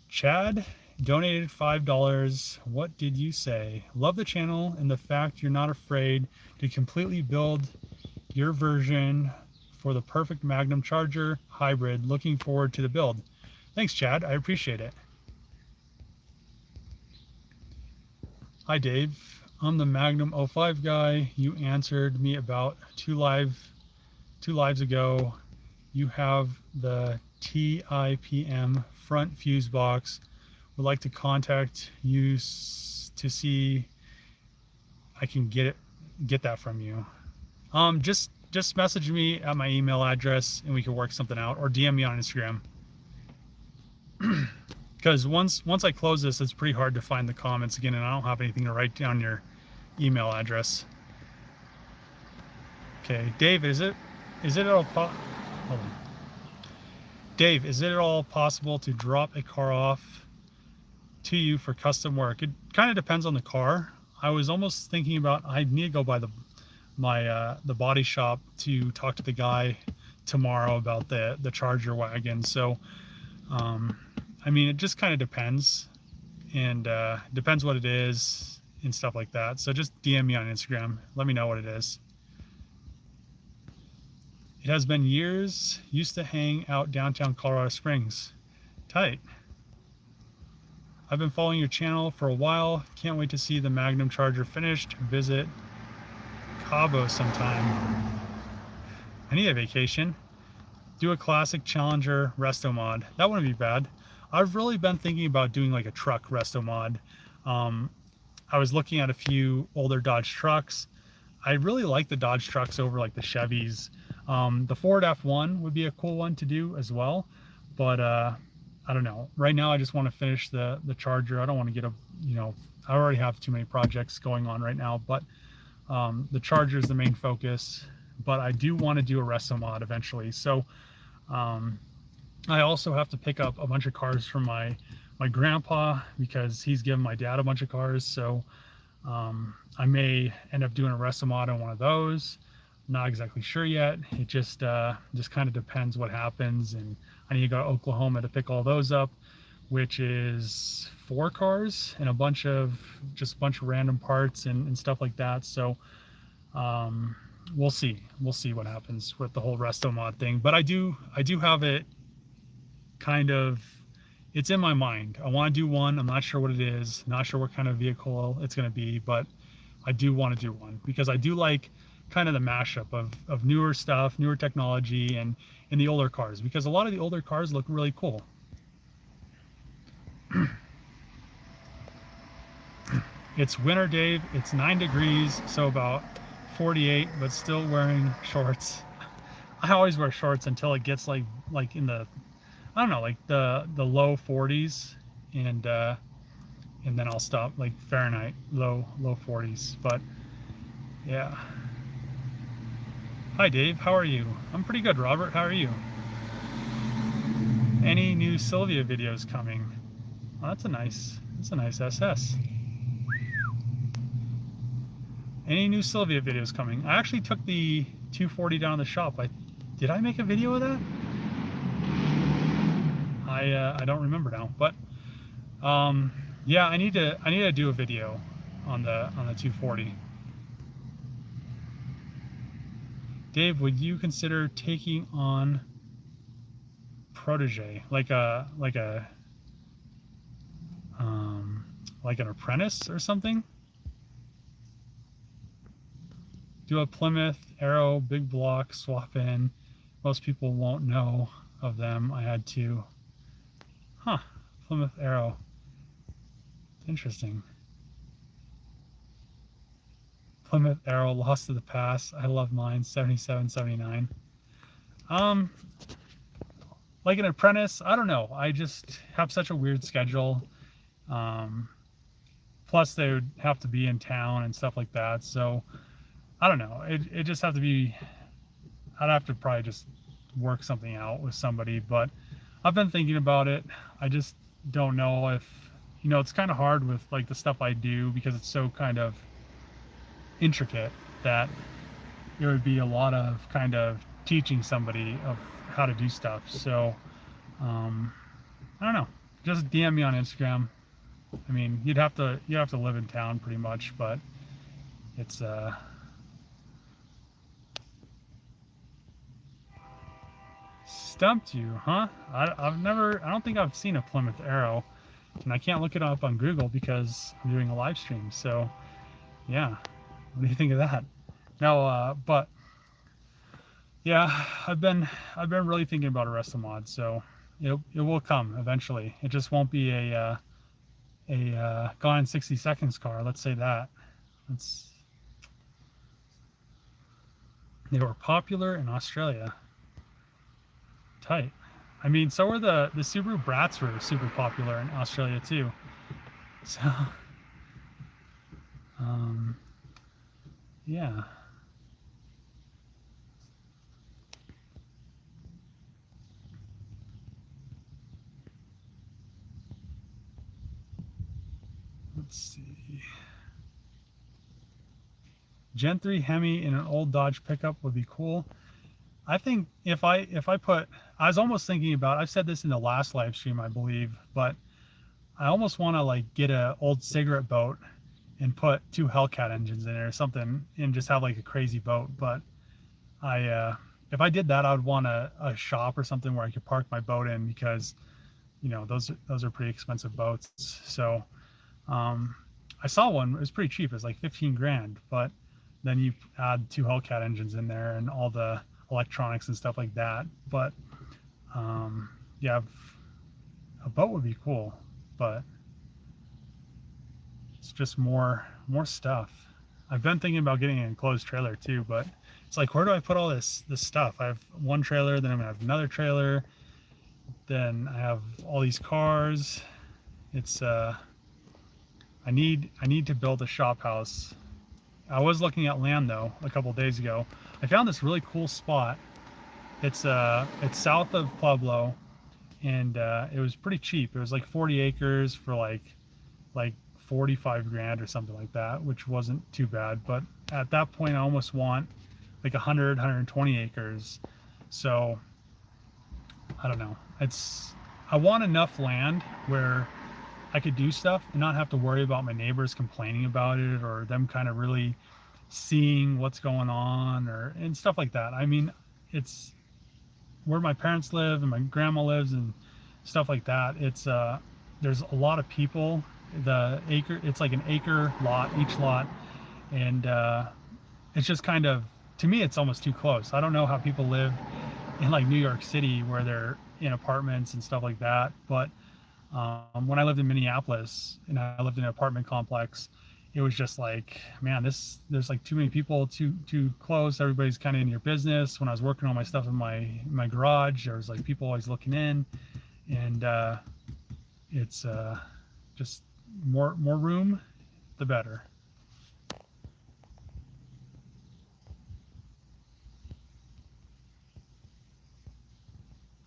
Chad donated $5. What did you say? Love the channel and the fact you're not afraid to completely build your version for the perfect Magnum Charger hybrid. Looking forward to the build. Thanks, Chad. I appreciate it. Hi, Dave. I'm the Magnum 05 guy. You answered me about two lives ago. You have the TIPM front fuse box. Would like to contact you to see I can get that from you. Just message me at my email address and we can work something out, or DM me on Instagram. Because once I close this, it's pretty hard to find the comments again, and I don't have anything to write down your email address. Okay, Dave, is it at all hold on. Dave, is it at all possible to drop a car off to you for custom work? It kind of depends on the car. I was almost thinking about, I need to go by the body shop to talk to the guy tomorrow about the Charger wagon. So I mean, it just kind of depends, and depends what it is and stuff like that. So just DM me on Instagram. Let me know what it is. It has been years. Used to hang out downtown Colorado Springs. Tight. I've been following your channel for a while. Can't wait to see the Magnum Charger finished. Visit Cabo sometime. I need a vacation. Do a classic Challenger resto mod. That wouldn't be bad. I've really been thinking about doing like a truck resto mod. I was looking at a few older Dodge trucks. I really like the Dodge trucks over like the Chevys. The Ford F1 would be a cool one to do as well, but I don't know. Right now I just want to finish the Charger. I don't want to get a, you know, I already have too many projects going on right now, but the Charger is the main focus. But I do want to do a resto mod eventually. So I also have to pick up a bunch of cars from my grandpa, because he's given my dad a bunch of cars. So I may end up doing a resto mod on one of those. Not exactly sure yet. It just kind of depends what happens, and I need to go to Oklahoma to pick all those up, which is 4 cars and a bunch of random parts and stuff like that. So we'll see what happens with the whole resto mod thing. But I do have it kind of, it's in my mind. I want to do one. I'm not sure what it is, not sure what kind of vehicle it's going to be, but I do want to do one because I do like kind of the mashup of newer stuff, newer technology, and the older cars, because a lot of the older cars look really cool. It's winter, Dave. It's 9 degrees, so about 48, but still wearing shorts. I always wear shorts until it gets like in the, I don't know, like the low 40s, and then I'll stop, like Fahrenheit, low 40s. But yeah. Hi Dave, how are you? I'm pretty good, Robert. How are you? Any new Sylvia videos coming? Oh, that's a nice SS. Any new Sylvia videos coming? I actually took the 240 down to the shop. Did I make a video of that? I don't remember now, but yeah, I need to do a video on the 240. Dave, would you consider taking on protege, like an apprentice or something? Do a Plymouth Arrow big block swap in. Most people won't know of them. I had to. Huh, Plymouth Arrow. Interesting. Plymouth Arrow, lost to the pass. I love mine, 77, 79. Like an apprentice, I don't know. I just have such a weird schedule. Plus they would have to be in town and stuff like that. So I don't know. It just have to be, I'd have to probably just work something out with somebody, but I've been thinking about it. I just don't know if, you know, it's kind of hard with like the stuff I do because it's so kind of intricate that it would be a lot of kind of teaching somebody of how to do stuff. So I don't know, just DM me on Instagram. I mean, you'd have to live in town pretty much, but it's stumped you, huh? I don't think I've seen a Plymouth Arrow, and I can't look it up on Google because I'm doing a live stream. So yeah, what do you think of that? No, but yeah, I've been really thinking about a resto mod, so it will come eventually. It just won't be a Gone in 60 Seconds car, let's say that. They were popular in Australia. Tight. I mean, so were the Subaru Brats were super popular in Australia too. So yeah. Let's see. Gen 3 Hemi in an old Dodge pickup would be cool. I think if I put, I was almost thinking about, I've said this in the last live stream, I believe, but I almost want to like get a old cigarette boat and put 2 Hellcat engines in it or something and just have like a crazy boat. But if I did that, I would want a shop or something where I could park my boat in, because you know, those are pretty expensive boats. So I saw one. It was pretty cheap. It was like 15 grand, but then you add two Hellcat engines in there and all the electronics and stuff like that. But yeah, a boat would be cool, but it's just more stuff. I've been thinking about getting an enclosed trailer too, but it's like, where do I put all this stuff? I have one trailer, then I'm gonna have another trailer, then I have all these cars. It's I need to build a shop house. I was looking at land though a couple days ago. I found this really cool spot. It's south of Pueblo, and it was pretty cheap. It was like 40 acres for like 45 grand or something like that, which wasn't too bad. But at that point, I almost want like 120 acres. So I don't know. I want enough land where I could do stuff and not have to worry about my neighbors complaining about it or them kind of really seeing what's going on and stuff like that. I mean, it's where my parents live and my grandma lives and stuff like that. It's there's a lot of people. It's like an acre lot, each lot, and it's just kind of, to me, it's almost too close. I don't know how people live in like New York City where they're in apartments and stuff like that, but when I lived in Minneapolis and I lived in an apartment complex, it was just like, man, there's like too many people, too close. Everybody's kind of in your business. When I was working on my stuff in my garage, there was like people always looking in, and it's just more room, the better.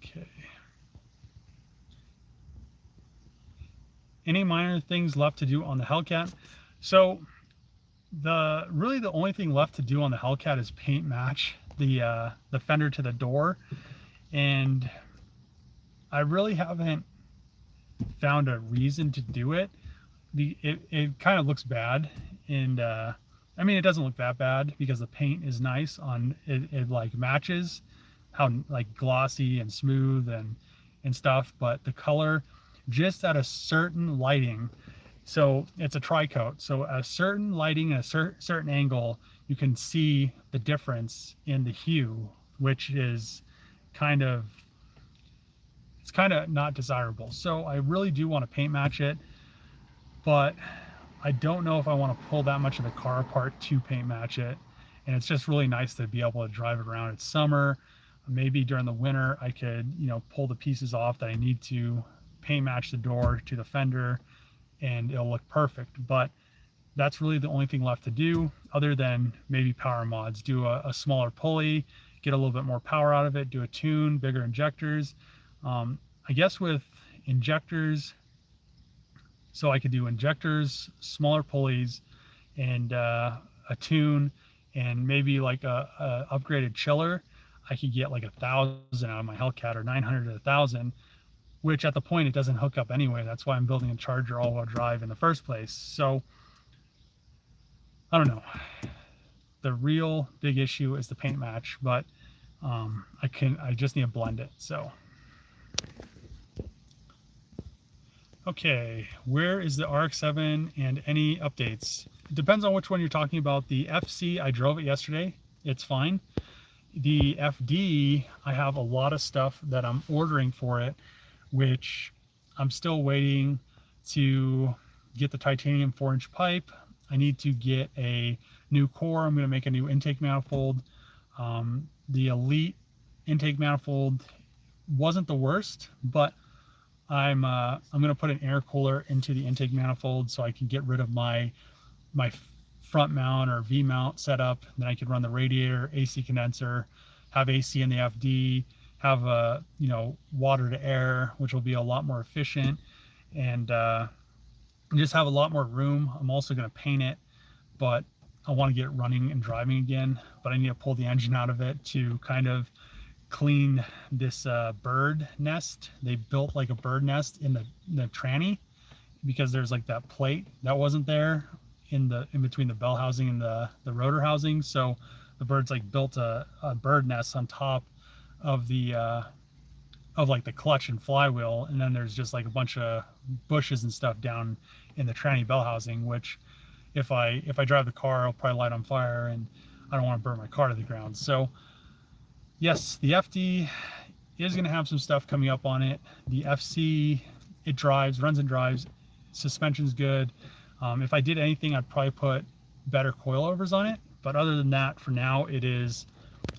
Okay. Any minor things left to do on the Hellcat? So the only thing left to do on the Hellcat is paint match the fender to the door, and I really haven't found a reason to do it. It kind of looks bad, and I mean, it doesn't look that bad because the paint is nice on it. It like matches how like glossy and smooth and stuff, but the color, just at a certain lighting, so it's a tri-coat, so a certain lighting at a certain angle, you can see the difference in the hue, which is kind of, it's kind of not desirable. So I really do want to paint match it, but I don't know if I want to pull that much of the car apart to paint match it. And it's just really nice to be able to drive it around. It's summer. Maybe during the winter I could, you know, pull the pieces off that I need to paint match the door to the fender, and it'll look perfect. But that's really the only thing left to do, other than maybe power mods. Do a smaller pulley, get a little bit more power out of it, do a tune, bigger injectors. I guess with injectors, so I could do injectors, smaller pulleys, and a tune, and maybe like a upgraded chiller. I could get like 1,000 out of my Hellcat, or 900 to 1,000, which at the point it doesn't hook up anyway. That's why I'm building a Charger all-wheel drive in the first place. So I don't know. The real big issue is the paint match, but I just need to blend it. So okay, where is the RX-7 and any updates? It depends on which one you're talking about. The FC, I drove it yesterday. It's fine. The FD, I have a lot of stuff that I'm ordering for it, which I'm still waiting to get the titanium 4-inch pipe. I need to get a new core. I'm going to make a new intake manifold. The Elite intake manifold wasn't the worst, but I'm going to put an air cooler into the intake manifold so I can get rid of my front mount or V mount setup. Then I could run the radiator, AC condenser, have AC in the FD, have a, you know, water to air, which will be a lot more efficient, and just have a lot more room. I'm also going to paint it, but I want to get it running and driving again. But I need to pull the engine out of it to kind of clean this bird nest. They built like a bird nest in the tranny, because there's like that plate that wasn't there in between the bell housing and the rotor housing. So the birds like built a bird nest on top of the of like the clutch and flywheel, and then there's just like a bunch of bushes and stuff down in the tranny bell housing, which if I drive the car, I'll probably light on fire, and I don't want to burn my car to the ground. So yes, the FD is going to have some stuff coming up on it. The FC, it runs and drives. Suspension's good. If I did anything, I'd probably put better coilovers on it. But other than that, for now,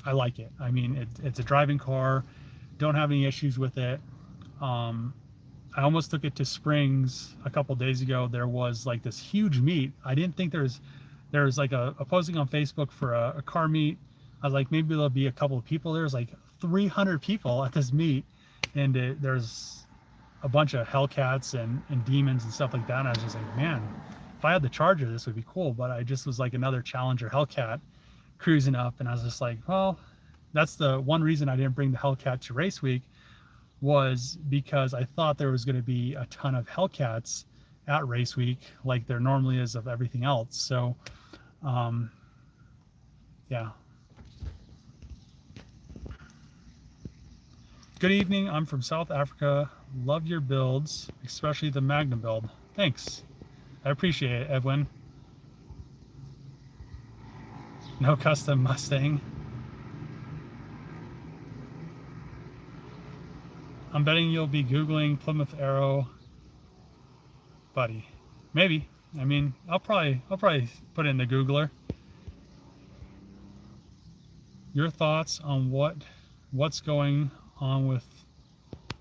I like it. I mean, it's a driving car. Don't have any issues with it. I almost took it to Springs a couple days ago. There was like this huge meet. I didn't think there was like a posting on Facebook for a car meet. I was like, maybe there'll be a couple of people. There's like 300 people at this meet, and there's a bunch of Hellcats and demons and stuff like that. And I was just like, man, if I had the Charger, this would be cool. But I just was like another Challenger Hellcat cruising up, and I was just like, well, that's the one reason I didn't bring the Hellcat to race week, was because I thought there was going to be a ton of Hellcats at race week like there normally is of everything else. So yeah. Good evening, I'm from South Africa. Love your builds, especially the Magnum build. Thanks, I appreciate it, Edwin. No custom Mustang. I'm betting you'll be Googling Plymouth Arrow, buddy. Maybe. I mean, I'll probably put it in the Googler. Your thoughts on what's going on with,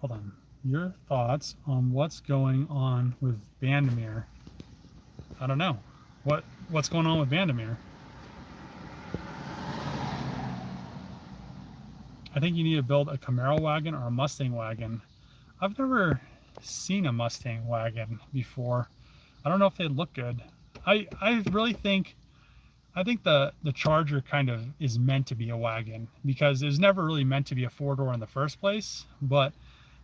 hold on. Your thoughts on what's going on with Bandamere? I don't know. What's going on with Bandamere? I think you need to build a Camaro wagon or a Mustang wagon. I've never seen a Mustang wagon before. I don't know if they look good. I really think the Charger kind of is meant to be a wagon, because it was never really meant to be a four-door in the first place. But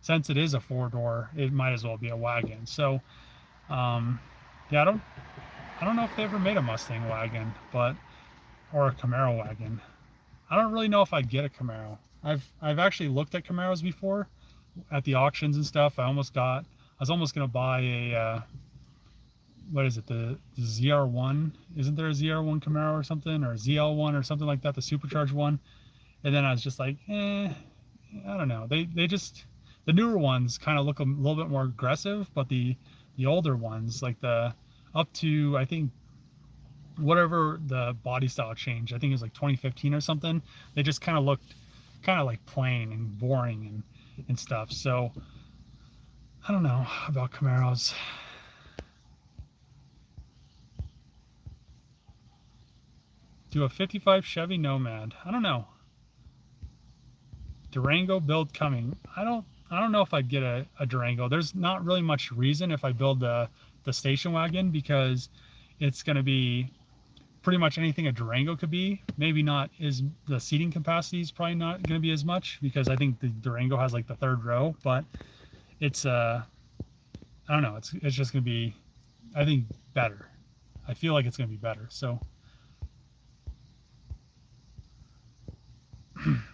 since it is a four-door, it might as well be a wagon. So yeah, I don't know if they ever made a Mustang wagon, or a Camaro wagon. I don't really know if I'd get a Camaro. I've actually looked at Camaros before at the auctions and stuff. I was almost gonna buy a what is it, the ZR1? Isn't there a ZR1 Camaro or something, or ZL1 or something like that, the supercharged one? And then I was just like, I don't know. They just, the newer ones kind of look a little bit more aggressive, but the older ones, like the up to, I think, whatever the body style change, I think it was like 2015 or something, they just kind of looked kind of like plain and boring and stuff. So I don't know about Camaros. Do a 55 Chevy Nomad. I don't know. Durango build coming. I don't know if I'd get a Durango. There's not really much reason if I build the station wagon, because it's going to be pretty much anything a Durango could be. Maybe not the seating capacity is probably not going to be as much, because I think the Durango has like the third row, but it's I don't know, it's just going to be, I think, better. I feel like it's going to be better. So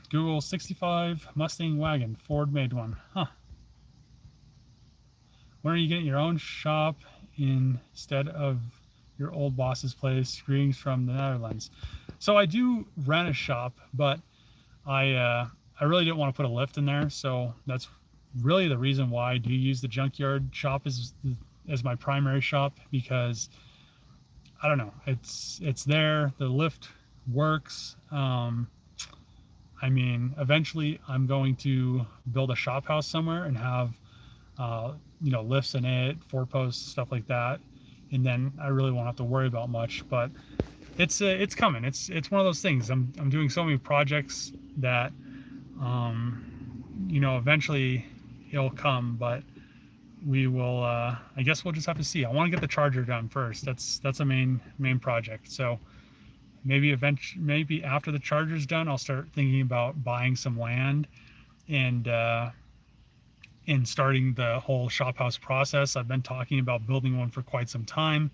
Google 65 Mustang wagon, Ford made one. Huh. When are you getting your own shop instead of your old boss's place? Greetings from the Netherlands. So I do rent a shop, but I really didn't want to put a lift in there. So that's really the reason why I do use the Junkyard shop as my primary shop, because I don't know, it's there, the lift works. I mean, eventually I'm going to build a shop house somewhere and have lifts in it, 4-posts, stuff like that, and then I really won't have to worry about much. But it's coming. It's one of those things. I'm doing so many projects that eventually it'll come, but we will I guess we'll just have to see. I want to get the Charger done first. That's a main project. So maybe after the Charger's done, I'll start thinking about buying some land and starting the whole shop house process. I've been talking about building one for quite some time,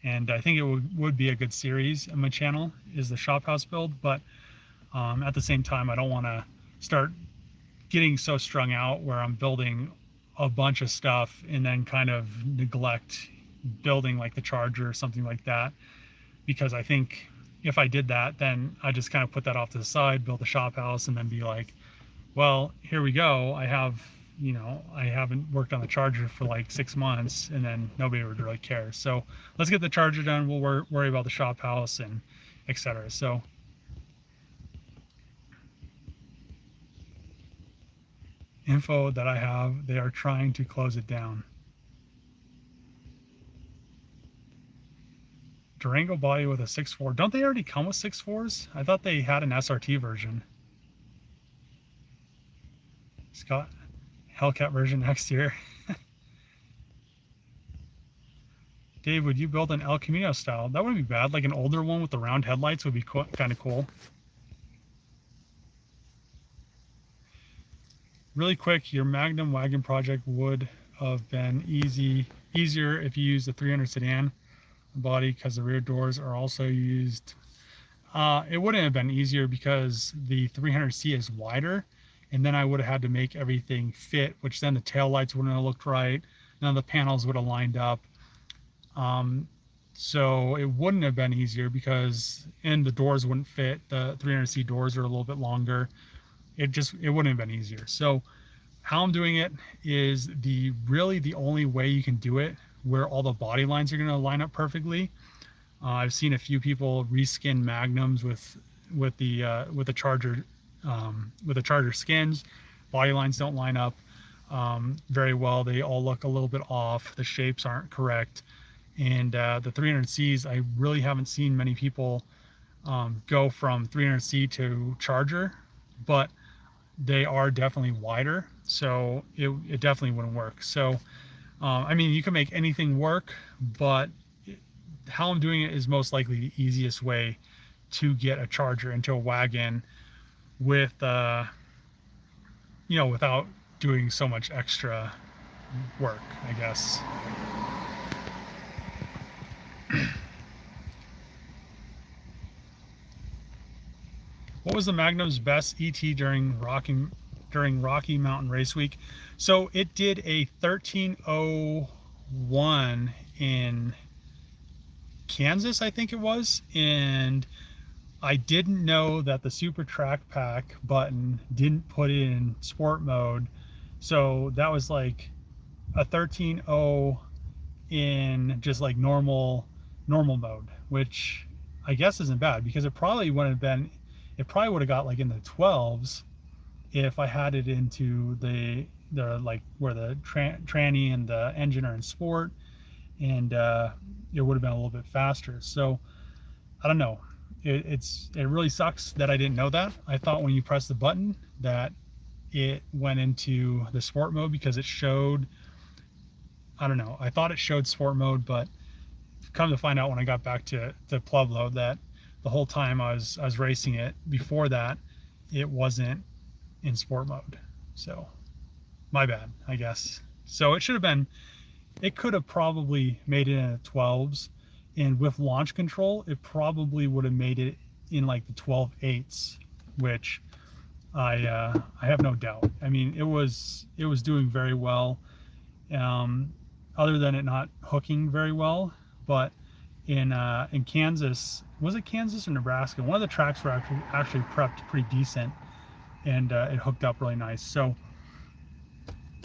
and I think it would be a good series on my channel, is the shop house build. But at the same time, I don't want to start getting so strung out where I'm building a bunch of stuff and then kind of neglect building like the charger or something like that, because I think if I did that, then I just kind of put that off to the side, build a shop house, and then be like, well, here we go. I have, I haven't worked on the charger for like 6 months, and then nobody would really care. So let's get the charger done. We'll worry about the shop house and etc. So info that I have, they are trying to close it down. Durango body with a 6.4. Don't they already come with 6.4s? I thought they had an SRT version. Scott, Hellcat version next year. Dave, would you build an El Camino style? That wouldn't be bad. Like an older one with the round headlights would be kind of cool. Really quick, your Magnum wagon project would have been easier if you used the 300 sedan body, because the rear doors are also used. It wouldn't have been easier because the 300C is wider, and then I would have had to make everything fit, which then the tail lights wouldn't have looked right. None of the panels would have lined up. So it wouldn't have been easier because, and the doors wouldn't fit. The 300C doors are a little bit longer. It wouldn't have been easier. So how I'm doing it is really the only way you can do it where all the body lines are going to line up perfectly. I've seen a few people reskin Magnums with the charger skins. Body lines don't line up very well. They all look a little bit off. The shapes aren't correct. And the 300Cs, I really haven't seen many people go from 300C to charger, but they are definitely wider, so it definitely wouldn't work. So I mean, you can make anything work, but how I'm doing it is most likely the easiest way to get a charger into a wagon with without doing so much extra work, I guess. What was the Magnum's best ET during Rocky Mountain Race Week? So it did a 13:01 in Kansas, I think it was, and I didn't know that the Super Track Pack button didn't put it in sport mode, so that was like a 13:0 in just like normal mode, which I guess isn't bad, because it probably would have got like in the 12s if I had it into the like where the tranny and the engine are in sport, and it would have been a little bit faster. So I don't know. It really sucks that I didn't know that. I thought when you press the button that it went into the sport mode because it showed, I don't know, I thought it showed sport mode, but come to find out when I got back to Pueblo that the whole time I was racing it before that, it wasn't in sport mode. So my bad, I guess. So it could have probably made it in the 12s, and with launch control, it probably would have made it in like the 12.8s, which I have no doubt. I mean, it was doing very well, other than it not hooking very well. But in Kansas, was it Kansas or Nebraska? One of the tracks were actually prepped pretty decent, and it hooked up really nice. So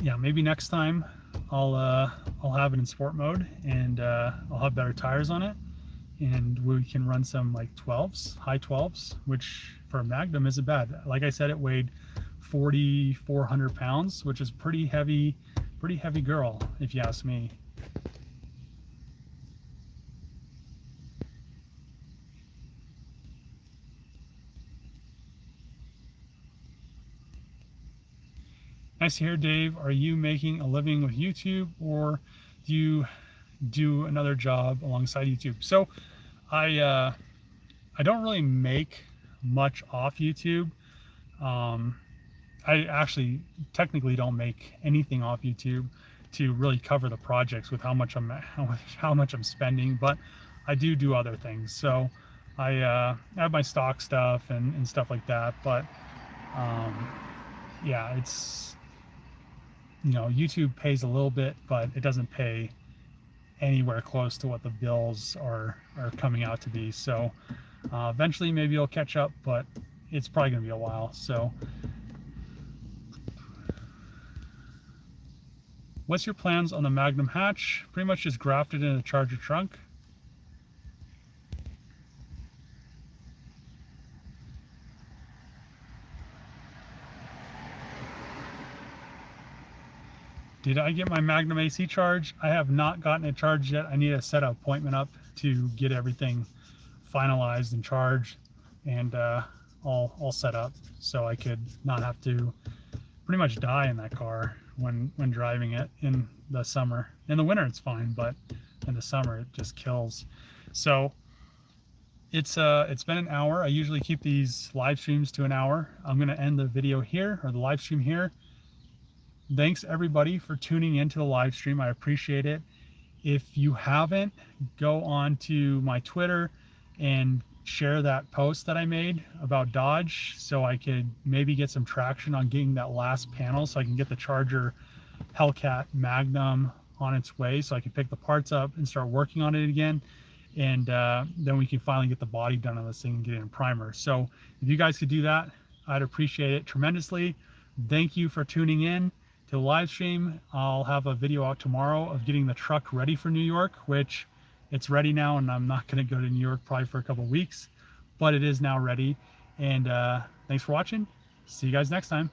yeah, maybe next time I'll have it in sport mode, and I'll have better tires on it, and we can run some like 12s, high 12s, which for a Magnum isn't bad. Like I said, it weighed 4,400 pounds, which is pretty heavy girl, if you ask me. Nice to hear, Dave. Are you making a living with YouTube, or do you do another job alongside YouTube? So I don't really make much off YouTube. I actually technically don't make anything off YouTube to really cover the projects with how much I'm spending, but I do other things. So I have my stock stuff and stuff like that, but yeah, it's, you know, YouTube pays a little bit, but it doesn't pay anywhere close to what the bills are coming out to be. So eventually maybe it'll catch up, but it's probably going to be a while. So what's your plans on the Magnum hatch? Pretty much just grafted in the Charger trunk. Did I get my Magnum AC charge? I have not gotten it charged yet. I need to set an appointment up to get everything finalized and charged and all set up so I could not have to pretty much die in that car when driving it in the summer. In the winter it's fine, but in the summer it just kills. So it's been an hour. I usually keep these live streams to an hour. I'm gonna end the video here, or the live stream here. Thanks everybody for tuning into the live stream. I appreciate it. If you haven't, go on to my Twitter and share that post that I made about Dodge so I could maybe get some traction on getting that last panel so I can get the Charger Hellcat Magnum on its way so I can pick the parts up and start working on it again. And then we can finally get the body done on this thing and get it in primer. So if you guys could do that, I'd appreciate it tremendously. Thank you for tuning in to the live stream. I'll have a video out tomorrow of getting the truck ready for New York, which it's ready now, and I'm not going to go to New York probably for a couple of weeks, but it is now ready. And thanks for watching. See you guys next time.